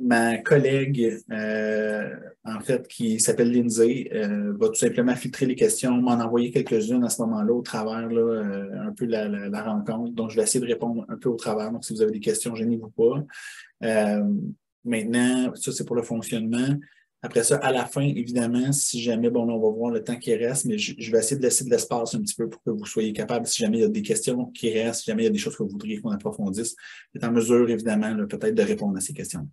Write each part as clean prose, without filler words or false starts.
ma collègue, en fait, qui s'appelle Lindsay, va tout simplement filtrer les questions, m'en envoyer quelques-unes à ce moment-là au travers, là, un peu la rencontre. Donc, je vais essayer de répondre un peu au travers. Donc, si vous avez des questions, gênez-vous pas. Euh, Maintenant, ça, c'est pour le fonctionnement. Après ça, à la fin, évidemment, si jamais, bon, on va voir le temps qui reste, mais je vais essayer de laisser de l'espace un petit peu pour que vous soyez capable, si jamais il y a des questions qui restent, si jamais il y a des choses que vous voudriez qu'on approfondisse, d'être en mesure, évidemment, peut-être de répondre à ces questions.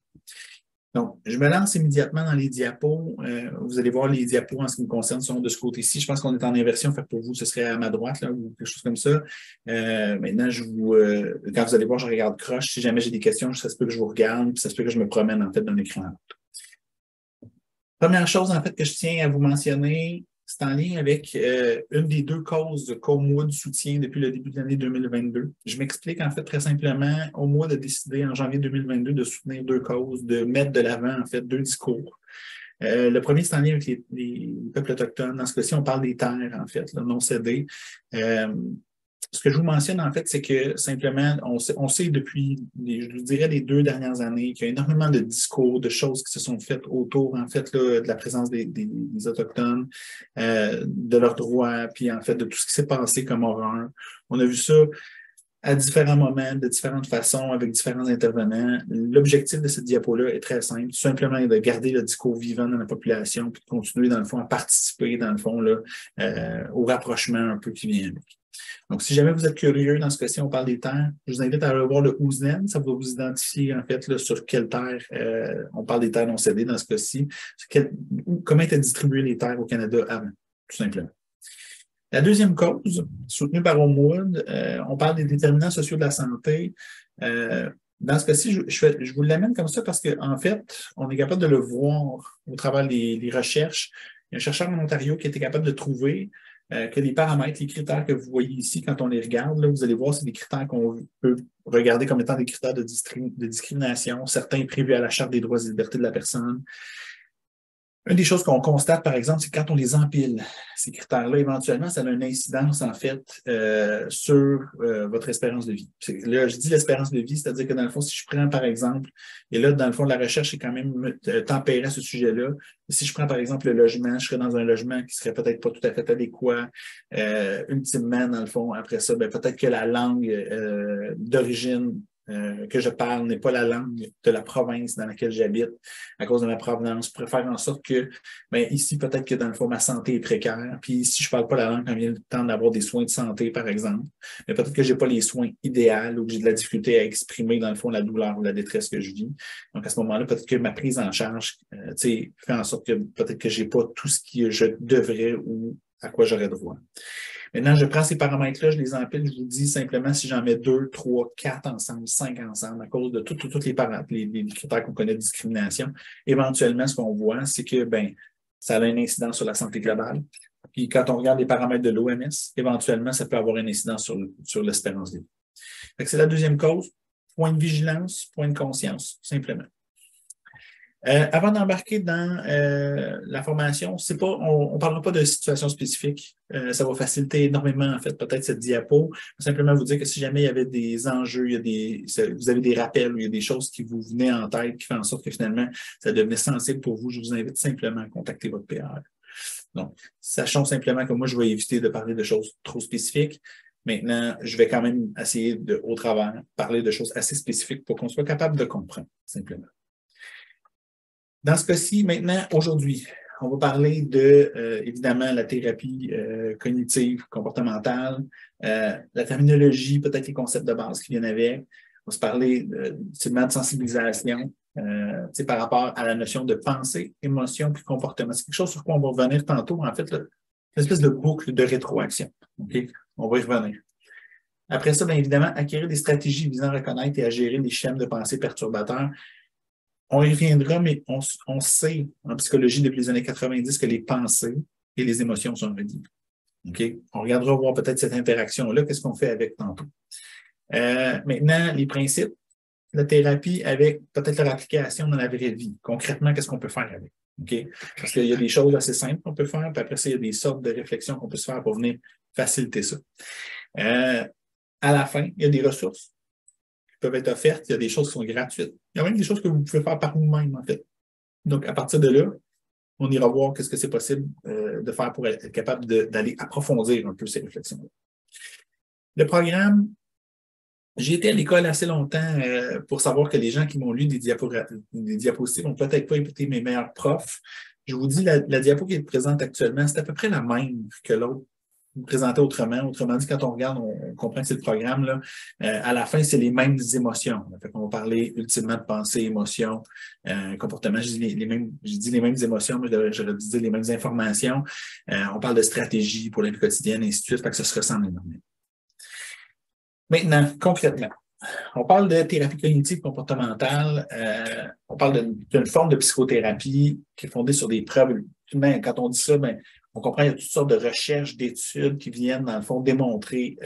Donc, je me lance immédiatement dans les diapos. Vous allez voir les diapos en ce qui me concerne sont de ce côté-ci. Je pense qu'on est en inversion, fait pour vous, ce serait à ma droite, là, ou quelque chose comme ça. Maintenant, quand vous allez voir, je regarde croche. Si jamais j'ai des questions, ça se peut que je vous regarde, puis ça se peut que je me promène en fait dans l'écran. Première chose, en fait, que je tiens à vous mentionner, c'est en lien avec une des deux causes qu'Homewood soutient depuis le début de l'année 2022. Je m'explique, en fait, très simplement. Homewood a décidé en janvier 2022 de soutenir deux causes, de mettre de l'avant, en fait, deux discours. Le premier, c'est en lien avec les peuples autochtones. Dans ce cas-ci, on parle des terres, en fait, là, non cédées. Ce que je vous mentionne, en fait, c'est que simplement, on sait depuis, je vous dirais, les 2 dernières années qu'il y a énormément de discours, de choses qui se sont faites autour, en fait, là, de la présence des Autochtones, de leurs droits, puis en fait, de tout ce qui s'est passé comme horreur. On a vu ça à différents moments, de différentes façons, avec différents intervenants. L'objectif de cette diapo-là est très simple, tout simplement de garder le discours vivant dans la population, puis de continuer, dans le fond, à participer, dans le fond, là, au rapprochement un peu qui vient avec. Donc, si jamais vous êtes curieux, dans ce cas-ci, on parle des terres, je vous invite à aller voir le Ouznen. Ça va vous identifier, en fait, là, sur quelle terre on parle des terres non cédées dans ce cas-ci. Comment étaient distribuées les terres au Canada avant, tout simplement. La deuxième cause, soutenue par Homewood, on parle des déterminants sociaux de la santé. Dans ce cas-ci, je vous l'amène comme ça parce qu'en fait, on est capable de le voir au travers des recherches. Il y a un chercheur en Ontario qui était capable de trouver que les paramètres, les critères que vous voyez ici, quand on les regarde, là, vous allez voir, c'est des critères qu'on peut regarder comme étant des critères de discrimination, certains prévus à la Charte des droits et libertés de la personne. Une des choses qu'on constate, par exemple, c'est que quand on les empile, ces critères-là, éventuellement, ça a une incidence, en fait, sur votre espérance de vie. Là, je dis l'espérance de vie, c'est-à-dire que dans le fond, si je prends, par exemple, et là, dans le fond, la recherche est quand même tempérée à ce sujet-là. Si je prends, par exemple, le logement, je serais dans un logement qui serait peut-être pas tout à fait adéquat. Ultimement, dans le fond, après ça, peut-être que la langue d'origine que je parle n'est pas la langue de la province dans laquelle j'habite à cause de ma provenance. Je pourrais faire en sorte que, ici, peut-être que dans le fond, ma santé est précaire. Puis si je ne parle pas la langue quand vient le temps d'avoir des soins de santé, par exemple, mais peut-être que je n'ai pas les soins idéaux ou que j'ai de la difficulté à exprimer, dans le fond, la douleur ou la détresse que je vis. Donc, à ce moment-là, peut-être que ma prise en charge, fait en sorte que peut-être que je n'ai pas tout ce que je devrais ou à quoi j'aurais droit. Maintenant, je prends ces paramètres-là, je les empile, je vous dis simplement si j'en mets 2, 3, 4 ensemble, 5 ensemble, à cause de tous les paramètres, les critères qu'on connaît de discrimination. Éventuellement, ce qu'on voit, c'est que ça a une incidence sur la santé globale. Puis quand on regarde les paramètres de l'OMS, éventuellement, ça peut avoir une incidence sur l'espérance de vie. C'est la deuxième cause. Point de vigilance, point de conscience, simplement. Avant d'embarquer dans la formation, on ne parlera pas de situation spécifique. Ça va faciliter énormément, en fait, peut-être cette diapo. Simplement vous dire que si jamais il y avait des enjeux, vous avez des rappels, il y a des choses qui vous venaient en tête qui font en sorte que finalement, ça devenait sensible pour vous, je vous invite simplement à contacter votre PR. Donc, sachons simplement que moi, je vais éviter de parler de choses trop spécifiques. Maintenant, je vais quand même essayer au travers parler de choses assez spécifiques pour qu'on soit capable de comprendre, simplement. Dans ce cas-ci, maintenant, aujourd'hui, on va parler de, évidemment, la thérapie cognitive, comportementale, la terminologie, peut-être les concepts de base qui viennent avec. On va se parler de sensibilisation par rapport à la notion de pensée, émotion puis comportement. C'est quelque chose sur quoi on va revenir tantôt, en fait, une espèce de boucle de rétroaction. Okay? On va y revenir. Après ça, bien évidemment, acquérir des stratégies visant à reconnaître et à gérer les schèmes de pensée perturbateurs. On y reviendra, mais on sait en psychologie depuis les années 90 que les pensées et les émotions sont reliées. Okay? On regardera voir peut-être cette interaction-là, qu'est-ce qu'on fait avec tantôt. Maintenant, les principes, la thérapie avec peut-être leur application dans la vraie vie. Concrètement, qu'est-ce qu'on peut faire avec? Okay? Parce qu'il y a des choses assez simples qu'on peut faire, puis après ça, il y a des sortes de réflexions qu'on peut se faire pour venir faciliter ça. À la fin, il y a des ressources. peuvent être offertes, il y a des choses qui sont gratuites. Il y a même des choses que vous pouvez faire par vous-même, en fait. Donc, à partir de là, on ira voir qu'est-ce que c'est possible de faire pour être capable d'aller approfondir un peu ces réflexions-là. Le programme, j'ai été à l'école assez longtemps pour savoir que les gens qui m'ont lu des diapositives n'ont peut-être pas été mes meilleurs profs. Je vous dis, la diapo qui est présente actuellement, c'est à peu près la même que l'autre présentée autrement. Autrement dit, quand on regarde, on comprend que c'est le programme. Là. À la fin, c'est les mêmes émotions. On va parler ultimement de pensée, émotion, comportement. Je dis les mêmes émotions, mais j'aurais dû dire les mêmes informations. On parle de stratégie pour la vie quotidienne, et ainsi de suite, fait que ça se ressemble énormément. Maintenant, concrètement, on parle de thérapie cognitive comportementale. On parle d'une forme de psychothérapie qui est fondée sur des preuves. Quand on dit ça, on comprend qu'il y a toutes sortes de recherches, d'études qui viennent, dans le fond, démontrer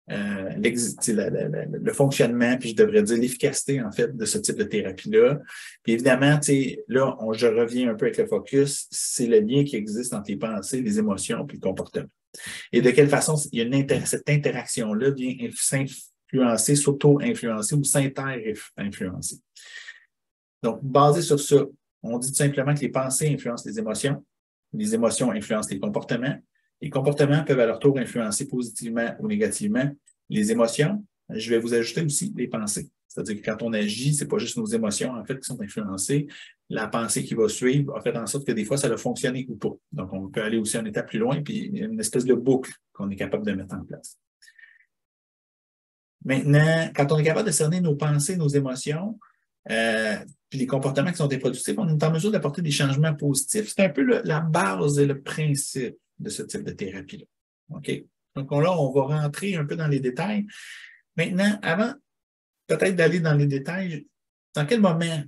le fonctionnement, puis je devrais dire l'efficacité, en fait, de ce type de thérapie-là. Puis évidemment, là, je reviens un peu avec le focus, c'est le lien qui existe entre les pensées, les émotions puis le comportement. Et de quelle façon cette interaction-là vient s'influencer, s'auto-influencer ou s'inter-influencer. Donc, basé sur ça, on dit tout simplement que les pensées influencent les émotions influencent les comportements peuvent à leur tour influencer positivement ou négativement les émotions. Je vais vous ajouter aussi les pensées. C'est-à-dire que quand on agit, ce n'est pas juste nos émotions, en fait, qui sont influencées. La pensée qui va suivre a fait en sorte que des fois, ça a fonctionné ou pas. Donc, on peut aller aussi un étape plus loin, puis il y a une espèce de boucle qu'on est capable de mettre en place. Maintenant, quand on est capable de cerner nos pensées, nos émotions, puis les comportements qui sont improductifs, on est en mesure d'apporter des changements positifs. C'est un peu la base et le principe de ce type de thérapie-là. OK? Donc là, on va rentrer un peu dans les détails. Maintenant, avant peut-être d'aller dans les détails, dans quel moment,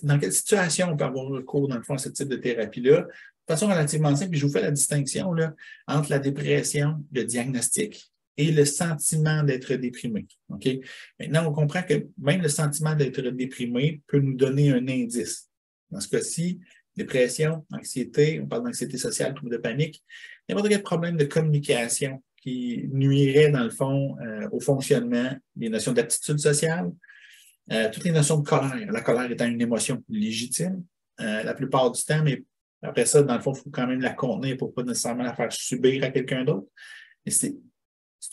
dans quelle situation on peut avoir recours, dans le fond, à ce type de thérapie-là? De façon relativement simple, puis je vous fais la distinction là, entre la dépression, le diagnostic et le sentiment d'être déprimé. OK? Maintenant, on comprend que même le sentiment d'être déprimé peut nous donner un indice. Dans ce cas-ci, dépression, anxiété, on parle d'anxiété sociale, trouble de panique, n'importe quel problème de communication qui nuirait, dans le fond, au fonctionnement des notions d'aptitude sociale, toutes les notions de colère. La colère étant une émotion légitime la plupart du temps, mais après ça, dans le fond, il faut quand même la contenir pour ne pas nécessairement la faire subir à quelqu'un d'autre. Mais c'est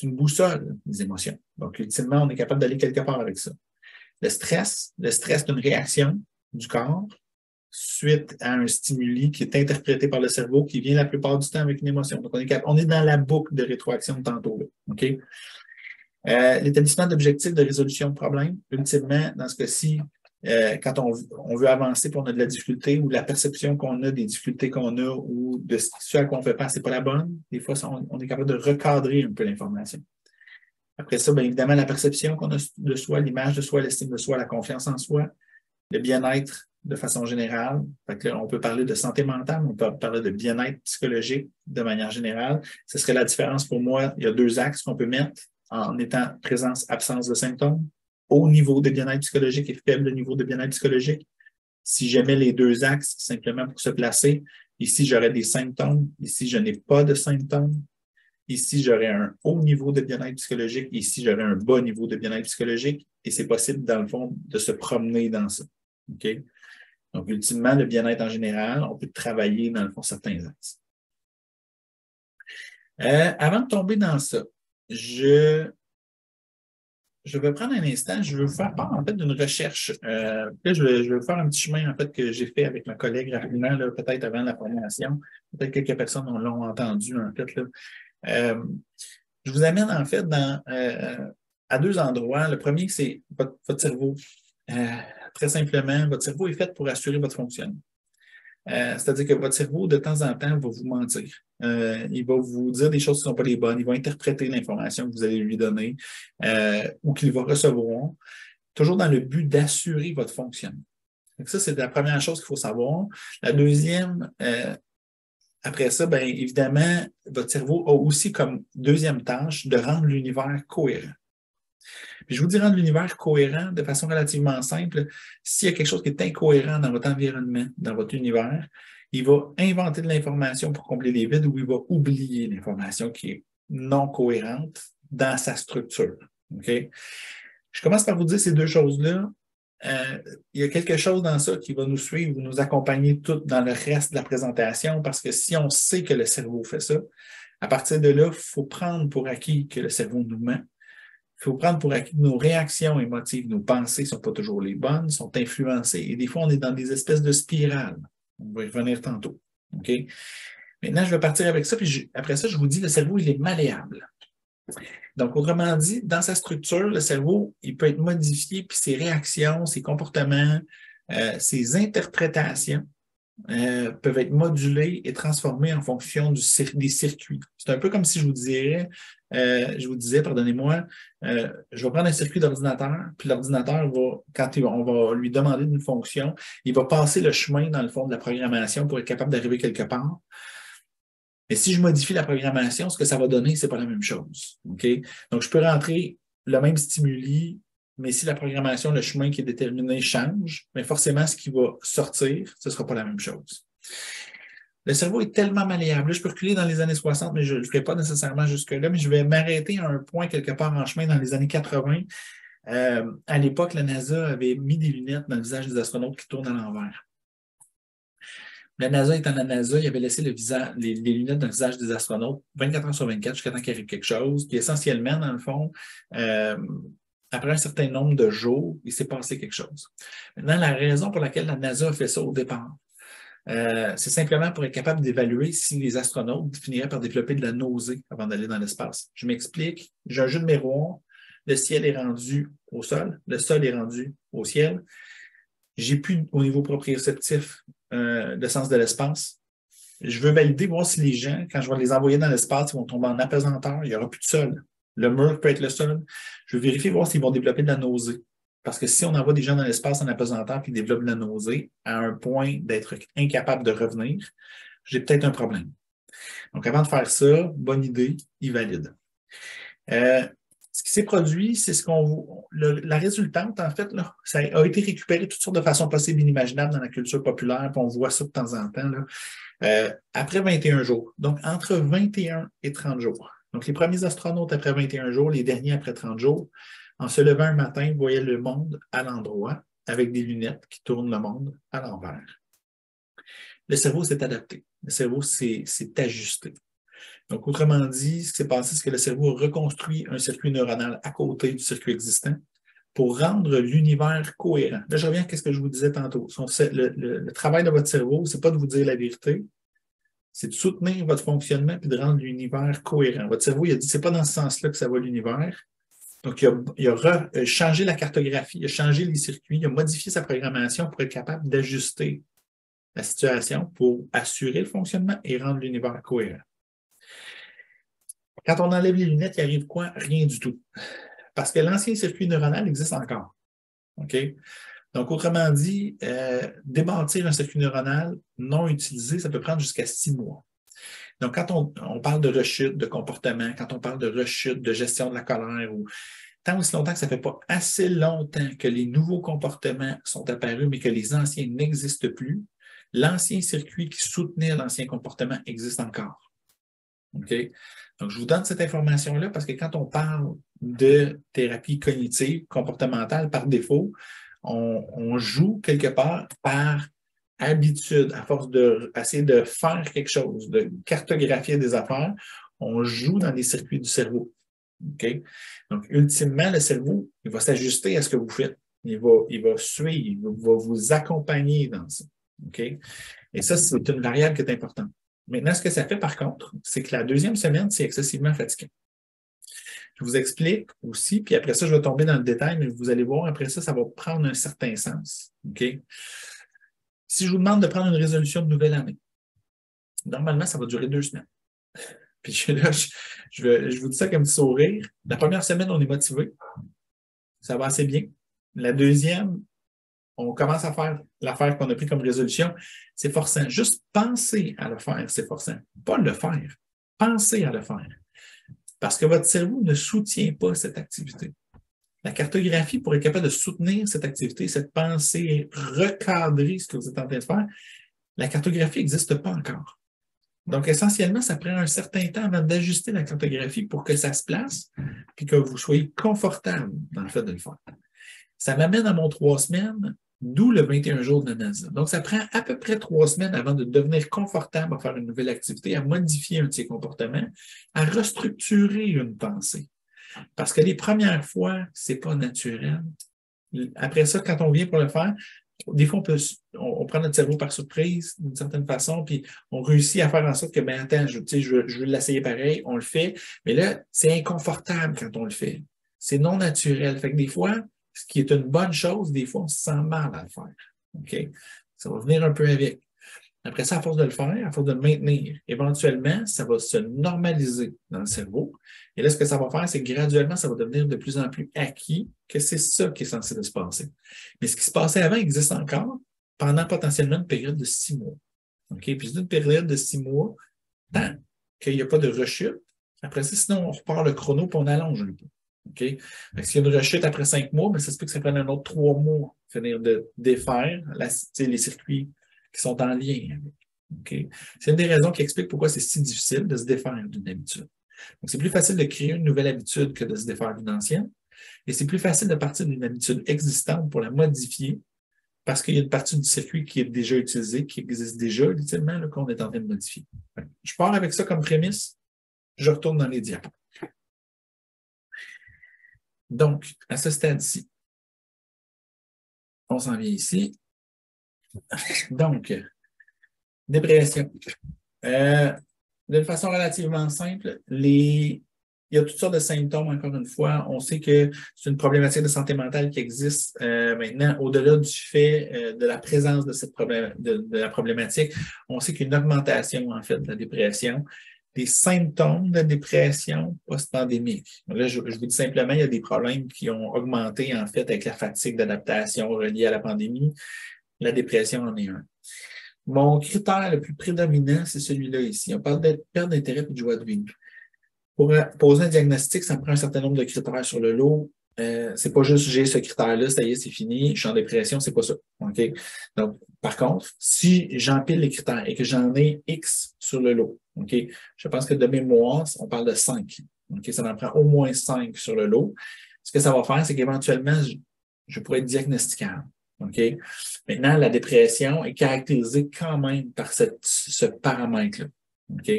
une boussole, les émotions. Donc, ultimement, on est capable d'aller quelque part avec ça. Le stress est une réaction du corps suite à un stimuli qui est interprété par le cerveau, qui vient la plupart du temps avec une émotion. Donc, on est dans la boucle de rétroaction de tantôt. Là. OK? L'établissement d'objectifs de résolution de problèmes, ultimement, dans ce cas-ci, quand on veut avancer pour on a de la difficulté ou la perception qu'on a des difficultés qu'on a ou de ce à quoi on fait pas, c'est pas la bonne, des fois, on est capable de recadrer un peu l'information. Après ça, bien évidemment, la perception qu'on a de soi, l'image de soi, l'estime de soi, la confiance en soi, le bien-être de façon générale. Fait que là, on peut parler de santé mentale, on peut parler de bien-être psychologique de manière générale. Ce serait la différence pour moi. Il y a deux axes qu'on peut mettre en étant présence, absence de symptômes, haut niveau de bien-être psychologique et faible niveau de bien-être psychologique. Si j'aimais les deux axes simplement pour se placer, ici, j'aurais des symptômes. Ici, je n'ai pas de symptômes. Ici, j'aurais un haut niveau de bien-être psychologique. Ici, j'aurais un bas niveau de bien-être psychologique. Et c'est possible, dans le fond, de se promener dans ça. OK? Donc, ultimement, le bien-être en général, on peut travailler, dans le fond, certains axes. Avant de tomber dans ça, je vais prendre un instant, je veux vous faire part, en fait, d'une recherche. Là, je vais vous faire un petit chemin, en fait, que j'ai fait avec ma collègue rapidement, peut-être avant la formation. Peut-être quelques personnes l'ont entendu, en fait. Là. Je vous amène, en fait, à deux endroits. Le premier, c'est votre cerveau. Très simplement, votre cerveau est fait pour assurer votre fonctionnement. C'est-à-dire que votre cerveau, de temps en temps, va vous mentir. Il va vous dire des choses qui ne sont pas les bonnes. Il va interpréter l'information que vous allez lui donner ou qu'il va recevoir, toujours dans le but d'assurer votre fonctionnement. Donc ça, c'est la première chose qu'il faut savoir. La deuxième, après ça, bien évidemment, votre cerveau a aussi comme deuxième tâche de rendre l'univers cohérent. Puis je vous dis rendre l'univers cohérent de façon relativement simple. S'il y a quelque chose qui est incohérent dans votre environnement, dans votre univers, il va inventer de l'information pour combler les vides ou il va oublier l'information qui est non cohérente dans sa structure. OK? Je commence par vous dire ces deux choses-là. Il y a quelque chose dans ça qui va nous suivre, nous accompagner tout dans le reste de la présentation, parce que si on sait que le cerveau fait ça, à partir de là, il faut prendre pour acquis que le cerveau nous ment. Il faut prendre pour acquis que nos réactions émotives, nos pensées ne sont pas toujours les bonnes, sont influencées. Et des fois, on est dans des espèces de spirales. On va y revenir tantôt. OK? Maintenant, je vais partir avec ça, puis après ça, je vous dis, le cerveau, il est malléable. Donc, autrement dit, dans sa structure, le cerveau, il peut être modifié, puis ses réactions, ses comportements, ses interprétations peuvent être modulées et transformées en fonction des circuits. C'est un peu comme si je vous disais, pardonnez-moi, je vais prendre un circuit d'ordinateur, puis l'ordinateur va, quand on va lui demander une fonction, il va passer le chemin dans le fond de la programmation pour être capable d'arriver quelque part. Mais si je modifie la programmation, ce que ça va donner, ce n'est pas la même chose. Okay? Donc, je peux rentrer le même stimuli, mais si la programmation, le chemin qui est déterminé change, mais forcément, ce qui va sortir, ce ne sera pas la même chose. Le cerveau est tellement malléable. Là, je peux reculer dans les années 60, mais je ne le ferai pas nécessairement jusque-là, mais je vais m'arrêter à un point quelque part en chemin dans les années 80. À l'époque, la NASA avait mis des lunettes dans le visage des astronautes qui tournent à l'envers. La NASA étant la NASA, il avait laissé les lunettes dans le visage des astronautes 24 heures sur 24 jusqu'à temps qu'il arrive quelque chose. Puis essentiellement, dans le fond, après un certain nombre de jours, il s'est passé quelque chose. Maintenant, la raison pour laquelle la NASA a fait ça au départ, c'est simplement pour être capable d'évaluer si les astronautes finiraient par développer de la nausée avant d'aller dans l'espace. Je m'explique. J'ai un jeu de miroir. Le ciel est rendu au sol. Le sol est rendu au ciel. J'ai plus, au niveau proprioceptif, le sens de l'espace. Je veux valider, voir si les gens, quand je vais les envoyer dans l'espace, ils vont tomber en apesanteur, il n'y aura plus de sol. Le mur peut être le sol. Je veux vérifier, voir s'ils vont développer de la nausée. Parce que si on envoie des gens dans l'espace en apesanteur et qu'ils développent de la nausée à un point d'être incapable de revenir, j'ai peut-être un problème. Donc, avant de faire ça, bonne idée, il valide. Ce qui s'est produit, c'est la résultante, en fait, là, ça a été récupéré de toutes sortes de façons possibles et inimaginables dans la culture populaire, puis on voit ça de temps en temps, là, après 21 jours. Donc, entre 21 et 30 jours. Donc, les premiers astronautes après 21 jours, les derniers après 30 jours, en se levant un matin, voyaient le monde à l'endroit avec des lunettes qui tournent le monde à l'envers. Le cerveau s'est adapté. Le cerveau s'est ajusté. Donc, autrement dit, ce qui s'est passé, c'est que le cerveau a reconstruit un circuit neuronal à côté du circuit existant pour rendre l'univers cohérent. Là, je reviens à ce que je vous disais tantôt. Le travail de votre cerveau, ce n'est pas de vous dire la vérité, c'est de soutenir votre fonctionnement et de rendre l'univers cohérent. Votre cerveau, il a dit, c'est pas dans ce sens-là que ça va l'univers. Donc, il a changé la cartographie, il a changé les circuits, il a modifié sa programmation pour être capable d'ajuster la situation pour assurer le fonctionnement et rendre l'univers cohérent. Quand on enlève les lunettes, il arrive quoi? Rien du tout. Parce que l'ancien circuit neuronal existe encore. OK? Donc, autrement dit, débâtir un circuit neuronal non utilisé, ça peut prendre jusqu'à 6 mois. Donc, quand on parle de rechute de comportement, quand on parle de rechute de gestion de la colère, ou tant aussi longtemps que ça ne fait pas assez longtemps que les nouveaux comportements sont apparus, mais que les anciens n'existent plus, l'ancien circuit qui soutenait l'ancien comportement existe encore. OK? Donc, je vous donne cette information-là parce que quand on parle de thérapie cognitive, comportementale, par défaut, on joue quelque part par habitude, à force d'essayer de faire quelque chose, de cartographier des affaires, on joue dans les circuits du cerveau. OK? Donc, ultimement, le cerveau, il va s'ajuster à ce que vous faites. Il va suivre, il va vous accompagner dans ça. OK? Et ça, c'est une variable qui est importante. Maintenant, ce que ça fait, par contre, c'est que la deuxième semaine, c'est excessivement fatigant. Je vous explique aussi, puis après ça, je vais tomber dans le détail, mais vous allez voir, après ça, ça va prendre un certain sens. OK? Si je vous demande de prendre une résolution de nouvelle année, normalement, ça va durer 2 semaines. Puis là, je vous dis ça comme petit sourire. La première semaine, on est motivé. Ça va assez bien. La deuxième, on commence à faire l'affaire qu'on a pris comme résolution. C'est forçant. Juste penser à le faire, c'est forçant. Pas le faire. Penser à le faire. Parce que votre cerveau ne soutient pas cette activité. La cartographie, pour être capable de soutenir cette activité, cette pensée, recadrer ce que vous êtes en train de faire, la cartographie n'existe pas encore. Donc, essentiellement, ça prend un certain temps avant d'ajuster la cartographie pour que ça se place puis que vous soyez confortable dans le fait de le faire. Ça m'amène à mon 3 semaines, d'où le 21 jours de la NASA. Donc, ça prend à peu près 3 semaines avant de devenir confortable à faire une nouvelle activité, à modifier un de ses comportements, à restructurer une pensée. Parce que les premières fois, c'est pas naturel. Après ça, quand on vient pour le faire, des fois, on prend notre cerveau par surprise d'une certaine façon, puis on réussit à faire en sorte que, ben attends, je veux l'essayer pareil, on le fait, mais là, c'est inconfortable quand on le fait. C'est non naturel. Fait que des fois, ce qui est une bonne chose, des fois, on se sent mal à le faire. OK? Ça va venir un peu avec. Après ça, à force de le faire, à force de le maintenir, éventuellement, ça va se normaliser dans le cerveau. Et là, ce que ça va faire, c'est que graduellement, ça va devenir de plus en plus acquis que c'est ça qui est censé de se passer. Mais ce qui se passait avant existe encore pendant potentiellement une période de 6 mois. OK? Puis c'est une période de 6 mois, tant qu'il n'y a pas de rechute. Après ça, sinon, on repart le chrono et on allonge un peu. OK? S'il y a une rechute après 5 mois, mais ça se peut que ça prenne un autre 3 mois pour finir de défaire les circuits qui sont en lien avec. Okay? C'est une des raisons qui explique pourquoi c'est si difficile de se défaire d'une habitude. Donc, c'est plus facile de créer une nouvelle habitude que de se défaire d'une ancienne. Et c'est plus facile de partir d'une habitude existante pour la modifier parce qu'il y a une partie du circuit qui est déjà utilisée, qui existe déjà, ultimement, qu'on est en train de modifier. Je pars avec ça comme prémisse. Je retourne dans les diapos. Donc, à ce stade-ci, on s'en vient ici. Donc, dépression. D'une façon relativement simple, il y a toutes sortes de symptômes, encore une fois. On sait que c'est une problématique de santé mentale qui existe maintenant. Au-delà du fait de la présence de de la problématique, on sait qu'il y a une augmentation, en fait, de la dépression, des symptômes de dépression post-pandémique. Là, je vous dis simplement, il y a des problèmes qui ont augmenté, en fait, avec la fatigue d'adaptation reliée à la pandémie. La dépression en est un. Mon critère le plus prédominant, c'est celui-là ici. On parle de perte d'intérêt et de joie de vivre. Pour poser un diagnostic, ça me prend un certain nombre de critères sur le lot. C'est pas juste j'ai ce critère-là, ça y est, c'est fini, je suis en dépression, c'est pas ça. OK? Donc, par contre, si j'empile les critères et que j'en ai X sur le lot, OK? Je pense que de mémoire, on parle de 5. OK? Ça m'en prend au moins 5 sur le lot. Ce que ça va faire, c'est qu'éventuellement, je pourrais être diagnosticable. OK? Maintenant, la dépression est caractérisée quand même par ce paramètre-là. OK?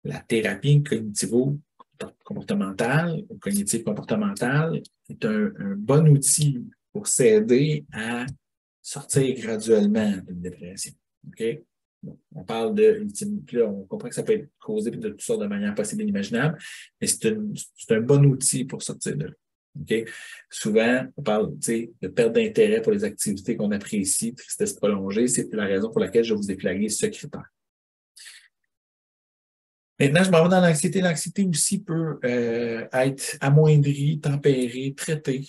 La thérapie cognitivo-comportementale ou cognitive-comportementale est un bon outil pour s'aider à sortir graduellement d'une dépression. OK? Bon, on parle là, on comprend que ça peut être causé de toutes sortes de manières possibles et inimaginables, mais c'est un bon outil pour sortir de là. Okay? Souvent, on parle de perte d'intérêt pour les activités qu'on apprécie, tristesse prolongée. C'est la raison pour laquelle je vous ai flagué ce critère. Maintenant, je m'en vais dans l'anxiété. L'anxiété aussi peut être amoindrie, tempérée, traitée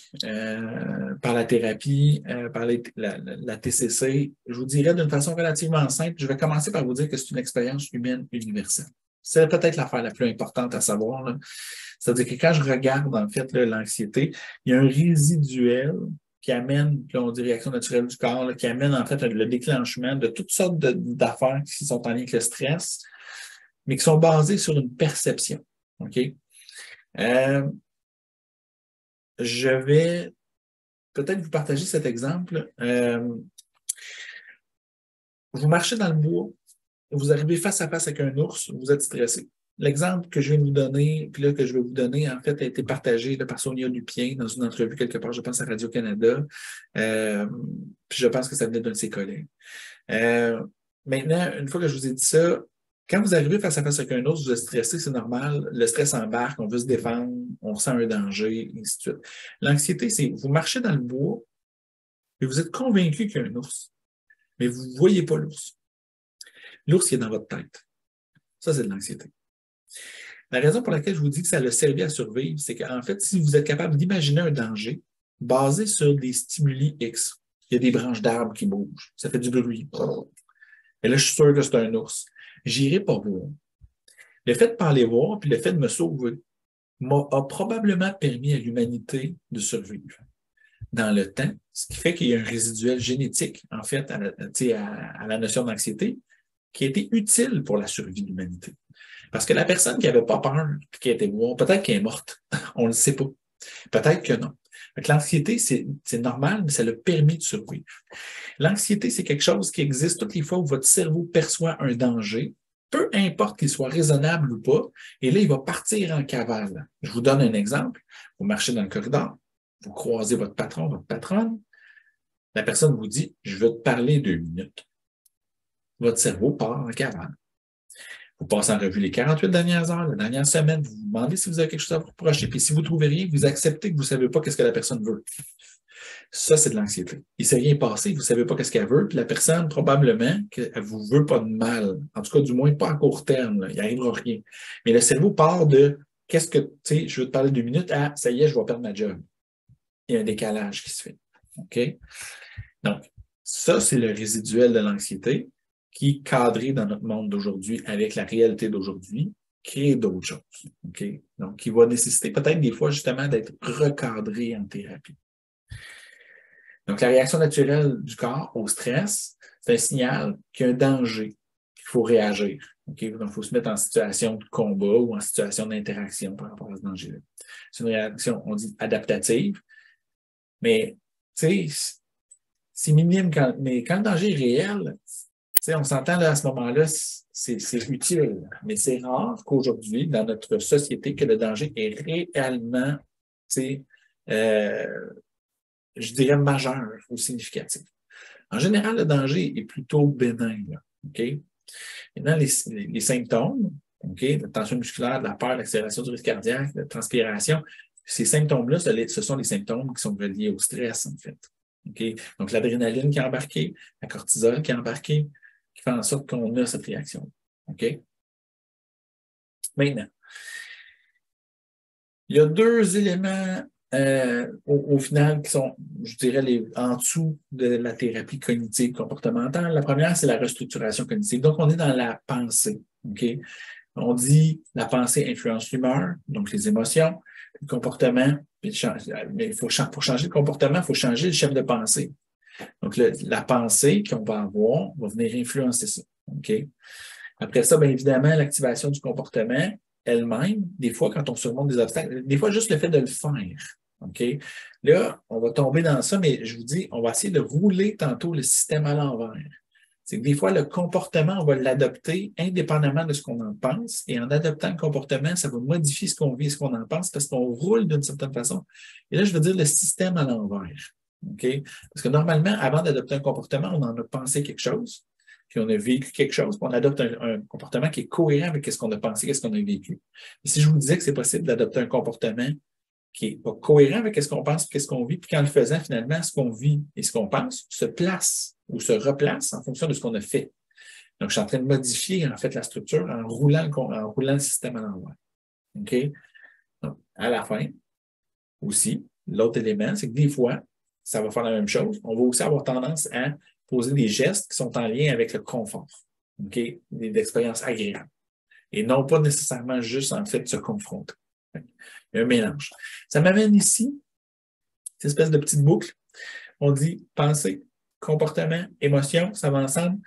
par la thérapie, par la TCC. Je vous dirais d'une façon relativement simple, je vais commencer par vous dire que c'est une expérience humaine universelle. C'est peut-être l'affaire la plus importante à savoir, là. C'est-à-dire que quand je regarde, en fait, l'anxiété, il y a un résiduel qui amène, là, on dit réaction naturelle du corps, là, qui amène, en fait, le déclenchement de toutes sortes d'affaires qui sont en lien avec le stress, mais qui sont basées sur une perception. OK? Je vais peut-être vous partager cet exemple. Vous marchez dans le bois, vous arrivez face à face avec un ours, vous êtes stressé. L'exemple que je viens de vous donner, puis là, que je vais vous donner, en fait, a été partagé là, par Sonia Lupien dans une entrevue quelque part, je pense, à Radio-Canada. Puis je pense que ça venait d'un de ses collègues. Maintenant, une fois que je vous ai dit ça, quand vous arrivez face à face avec un ours, vous êtes stressé, c'est normal. Le stress embarque, on veut se défendre, on ressent un danger, et ainsi de suite. L'anxiété, c'est vous marchez dans le bois et vous êtes convaincu qu'il y a un ours, mais vous ne voyez pas l'ours. L'ours, il est dans votre tête. Ça, c'est de l'anxiété. La raison pour laquelle je vous dis que ça a servi à survivre, c'est qu'en fait, si vous êtes capable d'imaginer un danger basé sur des stimuli X, il y a des branches d'arbres qui bougent, ça fait du bruit. Et là, je suis sûr que c'est un ours. J'irai pas voir. Le fait de ne pas aller voir, puis le fait de me sauver, a probablement permis à l'humanité de survivre dans le temps, ce qui fait qu'il y a un résiduel génétique, en fait, à la notion d'anxiété, qui a été utile pour la survie de l'humanité. Parce que la personne qui n'avait pas peur, qui était morte, peut-être qu'elle est morte, on ne le sait pas. Peut-être que non. L'anxiété, c'est normal, mais ça l'a permis de survivre. L'anxiété, c'est quelque chose qui existe toutes les fois où votre cerveau perçoit un danger, peu importe qu'il soit raisonnable ou pas, et là, il va partir en cavale. Je vous donne un exemple. Vous marchez dans le corridor, vous croisez votre patron, votre patronne, la personne vous dit « Je veux te parler 2 minutes ». Votre cerveau part en cavale. Vous passez en revue les 48 dernières heures, la dernière semaine, vous vous demandez si vous avez quelque chose à vous reprocher, puis si vous ne trouvez rien, vous acceptez que vous ne savez pas qu'est-ce que la personne veut. Ça, c'est de l'anxiété. Il ne s'est rien passé, vous ne savez pas qu'est-ce qu'elle veut, puis la personne, probablement, qu'elle ne vous veut pas de mal. En tout cas, du moins, pas à court terme, là. Il n'arrivera rien. Mais le cerveau part de qu'est-ce que, tu sais, je veux te parler 2 minutes, ah, ça y est, je vais perdre ma job. Il y a un décalage qui se fait. OK? Donc, ça, c'est le résiduel de l'anxiété qui, cadré dans notre monde d'aujourd'hui avec la réalité d'aujourd'hui, crée d'autres choses. OK? Donc, qui va nécessiter peut-être des fois justement d'être recadré en thérapie. Donc, la réaction naturelle du corps au stress, c'est un signal qu'il y a un danger, qu'il faut réagir. Okay? Donc, il faut se mettre en situation de combat ou en situation d'interaction par rapport à ce danger-là. C'est une réaction, on dit, adaptative, mais, tu sais, c'est minime, mais quand le danger est réel, on s'entend là, à ce moment-là, c'est utile. Mais c'est rare qu'aujourd'hui, dans notre société, que le danger est réellement, je dirais, majeur ou significatif. En général, le danger est plutôt bénin. Là, okay? Maintenant, les symptômes, okay, la tension musculaire, de la peur, l'accélération du risque cardiaque, la transpiration, ces symptômes-là, ce sont les symptômes qui sont reliés au stress, en fait. Okay? Donc, l'adrénaline qui est embarquée, la cortisol qui est embarquée, qui fait en sorte qu'on a cette réaction. OK? Maintenant, il y a 2 éléments au final qui sont, je dirais, en dessous de la thérapie cognitive comportementale. La première, c'est la restructuration cognitive. Donc, on est dans la pensée. OK? On dit la pensée influence l'humeur, donc les émotions, le comportement. Mais pour changer le comportement, il faut changer le chef de pensée. Donc, la pensée qu'on va avoir va venir influencer ça. OK? Après ça, bien évidemment, l'activation du comportement elle-même, des fois, quand on surmonte des obstacles, des fois, juste le fait de le faire. OK? Là, on va tomber dans ça, mais je vous dis, on va essayer de rouler tantôt le système à l'envers. C'est que des fois, le comportement, on va l'adopter indépendamment de ce qu'on en pense. Et en adoptant le comportement, ça va modifier ce qu'on vit et ce qu'on en pense parce qu'on roule d'une certaine façon. Et là, je veux dire le système à l'envers. Okay? Parce que normalement, avant d'adopter un comportement, on en a pensé quelque chose, puis on a vécu quelque chose, puis on adopte un comportement qui est cohérent avec ce qu'on a pensé, ce qu'on a vécu. Et si je vous disais que c'est possible d'adopter un comportement qui n'est pas cohérent avec ce qu'on pense, ce qu'on vit, puis qu'en le faisant, finalement, ce qu'on vit et ce qu'on pense se place ou se replace en fonction de ce qu'on a fait. Donc, je suis en train de modifier, en fait, la structure en roulant le système à l'envers. OK? Donc, à la fin, aussi, l'autre élément, c'est que des fois, ça va faire la même chose. On va aussi avoir tendance à poser des gestes qui sont en lien avec le confort. OK? Des expériences agréables. Et non pas nécessairement juste, en fait, de se confronter. Il y a un mélange. Ça m'amène ici, cette espèce de petite boucle. On dit pensée, comportement, émotion, ça va ensemble.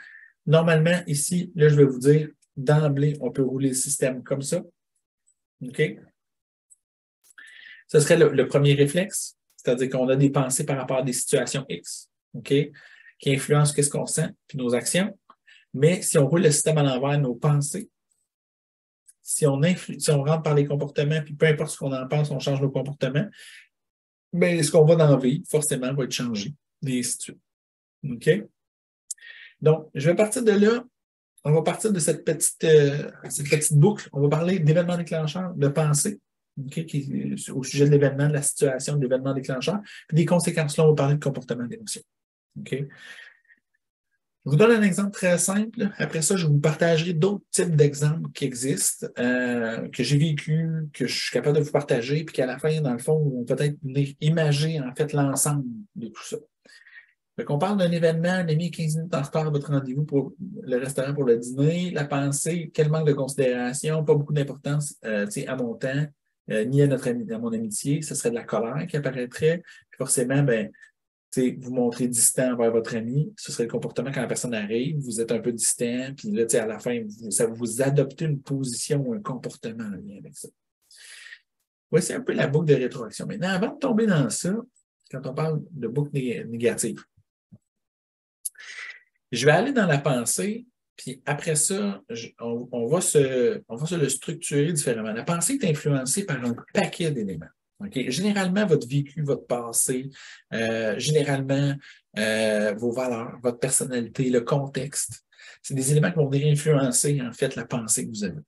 Normalement, ici, là, je vais vous dire, d'emblée, on peut rouler le système comme ça. OK? Ce serait le premier réflexe, c'est-à-dire qu'on a des pensées par rapport à des situations X, OK, qui influencent ce qu'on sent puis nos actions. Mais si on roule le système à l'envers, nos pensées, si on rentre par les comportements, puis peu importe ce qu'on en pense, on change nos comportements, bien, ce qu'on va dans la vie, forcément, va être changé, et ainsi de suite. OK? Donc, je vais partir de là. On va partir de cette petite boucle. On va parler d'événements déclencheurs, de pensée, okay, au sujet de l'événement, de la situation, de l'événement déclencheur, puis des conséquences. Là, on va parler de comportement d'émotion. Okay? Je vous donne un exemple très simple. Après ça, je vous partagerai d'autres types d'exemples qui existent, que j'ai vécu, que je suis capable de vous partager, puis qu'à la fin, dans le fond, on peut peut-être venir imager en fait l'ensemble de tout ça. Donc, on parle d'un événement, un ami 15 minutes en retard à votre rendez-vous pour le restaurant pour le dîner, la pensée, quel manque de considération, pas beaucoup d'importance à mon temps, ni à mon amitié, ce serait de la colère qui apparaîtrait. Puis forcément, ben, vous montrez distant envers votre ami, ce serait le comportement quand la personne arrive, vous êtes un peu distant, puis là, à la fin, vous adoptez une position ou un comportement en lien avec ça. Voici un peu la boucle de rétroaction. Maintenant, avant de tomber dans ça, quand on parle de boucle négative, je vais aller dans la pensée, puis après ça, on va se le structurer différemment. La pensée est influencée par un paquet d'éléments. Okay? Généralement, votre vécu, votre passé, généralement, vos valeurs, votre personnalité, le contexte. C'est des éléments qui vont venir influencer, en fait, la pensée que vous avez.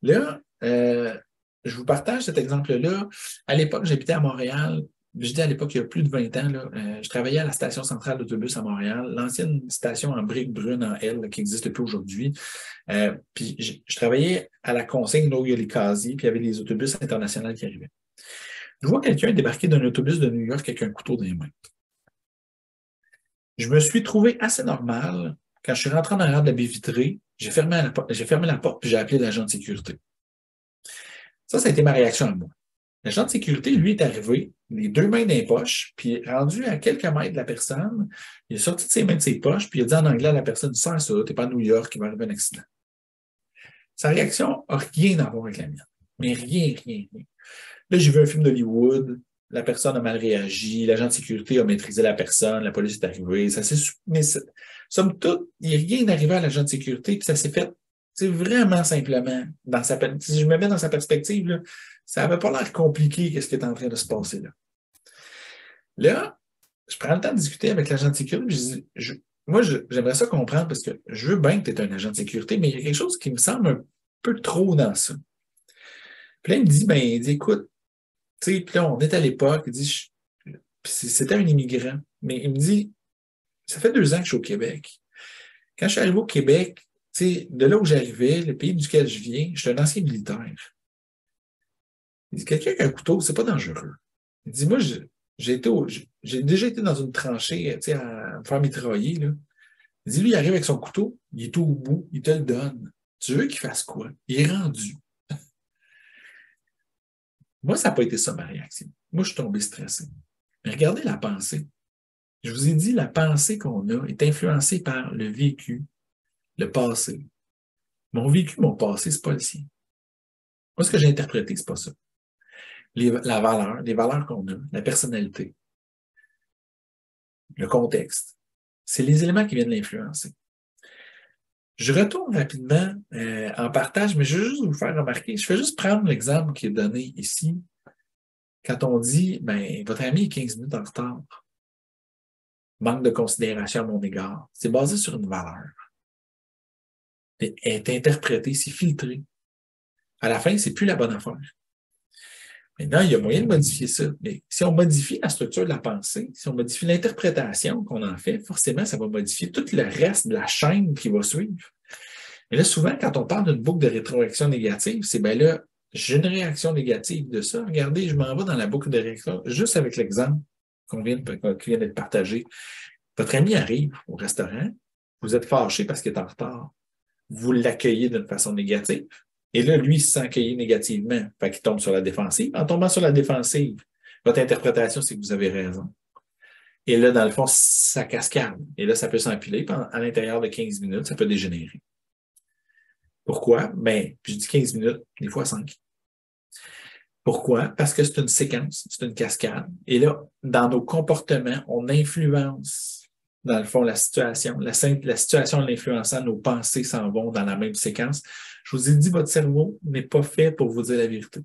Là, je vous partage cet exemple-là. À l'époque, j'habitais à Montréal. Je dis à l'époque, il y a plus de 20 ans, là, je travaillais à la station centrale d'autobus à Montréal, l'ancienne station en briques brunes en L qui n'existe plus aujourd'hui. Puis je travaillais à la consigne là où il y a les casiers, puis il y avait les autobus internationaux qui arrivaient. Je vois quelqu'un débarquer d'un autobus de New York avec un couteau dans les mains. Je me suis trouvé assez normal. Quand je suis rentré en arrière de la baie vitrée, j'ai fermé la porte puis j'ai appelé l'agent de sécurité. Ça a été ma réaction à moi. L'agent de sécurité, lui, est arrivé, les deux mains dans les poches, puis rendu à quelques mètres de la personne, il est sorti de ses mains de ses poches, puis il a dit en anglais à la personne, sors ça, t'es pas à New York, il va arriver un accident. Sa réaction n'a rien à voir avec la mienne. Mais rien. Là, j'ai vu un film d'Hollywood, la personne a mal réagi, l'agent de sécurité a maîtrisé la personne, la police est arrivée, mais somme toute, il n'y a rien arrivé à l'agent de sécurité, puis ça s'est fait vraiment simplement. Si je me mets dans sa perspective, là, ça n'avait pas l'air compliqué qu'est-ce qui est en train de se passer là. Là, je prends le temps de discuter avec l'agent de sécurité. J'aimerais ça comprendre parce que je veux bien que tu es un agent de sécurité, mais il y a quelque chose qui me semble un peu trop dans ça. Puis là, il me dit, écoute, tu sais, puis là, on est à l'époque, il dit, c'était un immigrant, mais il me dit, ça fait 2 ans que je suis au Québec. Quand je suis arrivé au Québec, tu sais, de là où j'arrivais, le pays duquel je viens, je suis un ancien militaire. Il dit, quelqu'un qui a un couteau, c'est pas dangereux. Il dit, moi, j'ai déjà été dans une tranchée, tu sais, à me faire mitrailler, là. Il dit, lui, il arrive avec son couteau, il est tout au bout, il te le donne. Tu veux qu'il fasse quoi? Il est rendu. Moi, ça n'a pas été ça ma réaction. Moi, je suis tombé stressé. Mais regardez la pensée. Je vous ai dit, la pensée qu'on a est influencée par le vécu, le passé. Mon vécu, mon passé, c'est pas le sien. Moi, ce que j'ai interprété, c'est pas ça. Les valeurs qu'on a, la personnalité, le contexte, c'est les éléments qui viennent l'influencer. Je retourne rapidement en partage, mais je veux juste vous faire remarquer, je vais juste prendre l'exemple qui est donné ici. Quand on dit, votre ami est 15 minutes en retard, manque de considération à mon égard, c'est basé sur une valeur. Elle est interprétée, c'est filtré. À la fin, c'est plus la bonne affaire. Maintenant, il y a moyen de modifier ça. Mais si on modifie la structure de la pensée, si on modifie l'interprétation qu'on en fait, forcément, ça va modifier tout le reste de la chaîne qui va suivre. Et là, souvent, quand on parle d'une boucle de rétroaction négative, c'est là, j'ai une réaction négative de ça. Regardez, je m'en vais dans la boucle de réaction, juste avec l'exemple qui vient d'être partagé. Votre ami arrive au restaurant, vous êtes fâché parce qu'il est en retard. Vous l'accueillez d'une façon négative. Et là, lui, il se sent accueilli négativement. Fait qu'il tombe sur la défensive. En tombant sur la défensive, votre interprétation, c'est que vous avez raison. Et là, dans le fond, ça cascade. Et là, ça peut s'empiler. À l'intérieur de 15 minutes, ça peut dégénérer. Pourquoi? Je dis 15 minutes, des fois 5. Pourquoi? Parce que c'est une séquence, c'est une cascade. Et là, dans nos comportements, on influence, dans le fond, la situation. La situation en l'influençant, nos pensées s'en vont dans la même séquence. Je vous ai dit, votre cerveau n'est pas fait pour vous dire la vérité.